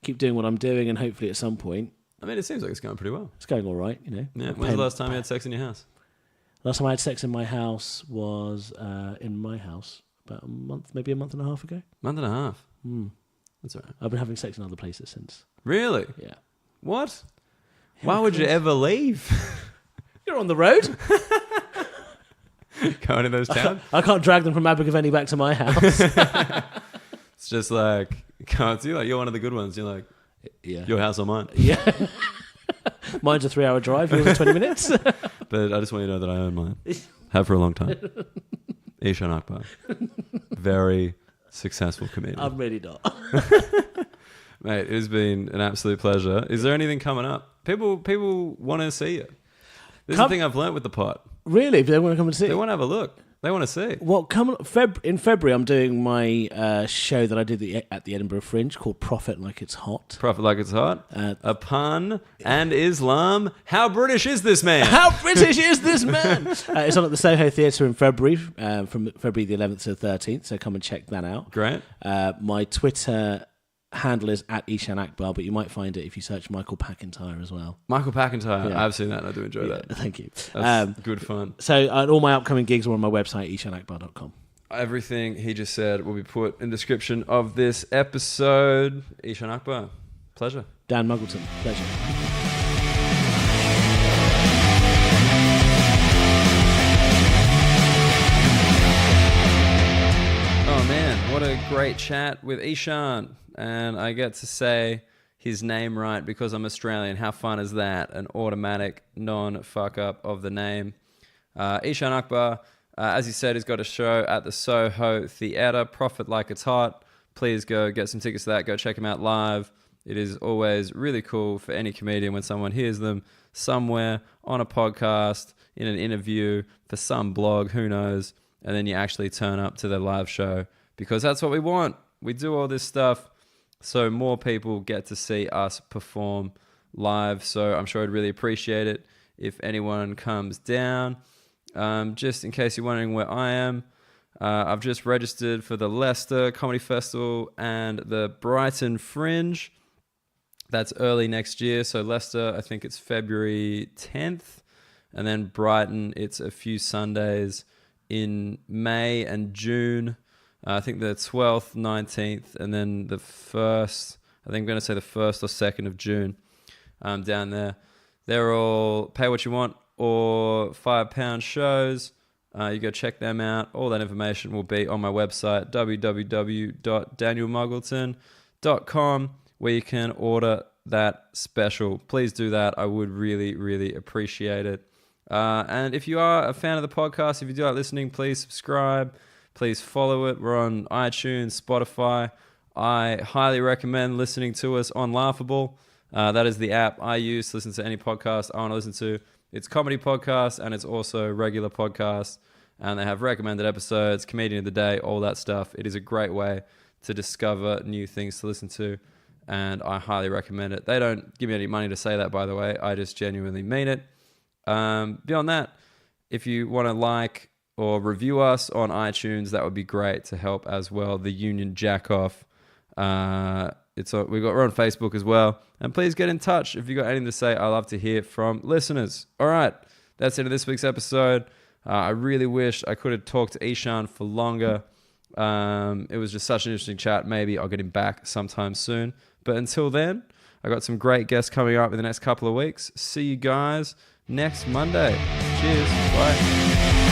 doing what I'm doing, and hopefully at some point.
I mean, it seems like it's going pretty well.
It's going all right,
Yeah. When was the last time you had sex in your house?
Last time I had sex in my house was about a month and a half ago.
Month and a half? That's all right.
I've been having sex in other places since.
Really?
Yeah.
What? Why would you ever leave?
You're on the road.
Going in those towns?
I can't drag them from Abergavenny back to my house.
It's just like, you're one of the good ones. You're like, your house or mine?
Yeah. Mine's a 3-hour drive, yours is 20 minutes.
But I just want you to know that I own mine. Have for a long time. Eshaan Akbar. Very successful comedian.
I'm really not.
Mate, it has been an absolute pleasure. Is there anything coming up? People want to see you. This is the thing I've learnt with the pot.
Really? If they want to come and see?
They want to have a look. They want to see.
Well, in February, I'm doing my show that I did at the Edinburgh Fringe called Profit Like It's Hot.
Profit Like It's Hot? A pun and Islam. How British is this man?
How British is this man? It's on at the Soho Theatre in February, from February the 11th to the 13th, so come and check that out.
Great.
My Twitter handle is at Eshaan Akbar, but you might find it if you search Michael Packentire as well.
Michael Packentire, I've seen that and I do enjoy that.
Thank you.
That's good fun.
So all my upcoming gigs are on my website, eshaanakbar.com.
Everything he just said will be put in the description of this episode. Eshaan Akbar, pleasure.
Dan Muggleton, pleasure.
Oh man, what a great chat with Eshaan. And I get to say his name right because I'm Australian. How fun is that? An automatic non-fuck up of the name. Eshaan Akbar, as he said, he's got a show at the Soho Theatre, Profit Like It's Hot. Please go get some tickets to that. Go check him out live. It is always really cool for any comedian when someone hears them somewhere on a podcast, in an interview, for some blog, who knows, and then you actually turn up to their live show because that's what we want. We do all this stuff so more people get to see us perform live. So I'm sure I'd really appreciate it if anyone comes down. Just in case you're wondering where I am, I've just registered for the Leicester Comedy Festival and the Brighton Fringe. That's early next year. So Leicester, I think it's February 10th. And then Brighton, it's a few Sundays in May and June. I think the 12th, 19th, and then the 1st, I think I'm going to say the 1st or 2nd of June down there. They're all pay what you want or £5 shows. You go check them out. All that information will be on my website, www.danielmuggleton.com, where you can order that special. Please do that. I would really, really appreciate it. And if you are a fan of the podcast, if you do like listening, please subscribe. Please follow it. We're on iTunes, Spotify. I highly recommend listening to us on Laughable. That is the app I use to listen to any podcast I want to listen to. It's comedy podcast and it's also regular podcast. And they have recommended episodes, comedian of the day, all that stuff. It is a great way to discover new things to listen to. And I highly recommend it. They don't give me any money to say that, by the way. I just genuinely mean it. Beyond that, if you want to like or review us on iTunes, that would be great to help as well. The Union Jack Off. We're on Facebook as well. And please get in touch if you got anything to say. I love to hear from listeners. All right, that's it of this week's episode. I really wish I could have talked to Eshaan for longer. It was just such an interesting chat. Maybe I'll get him back sometime soon. But until then, I got some great guests coming up in the next couple of weeks. See you guys next Monday. Cheers. Bye.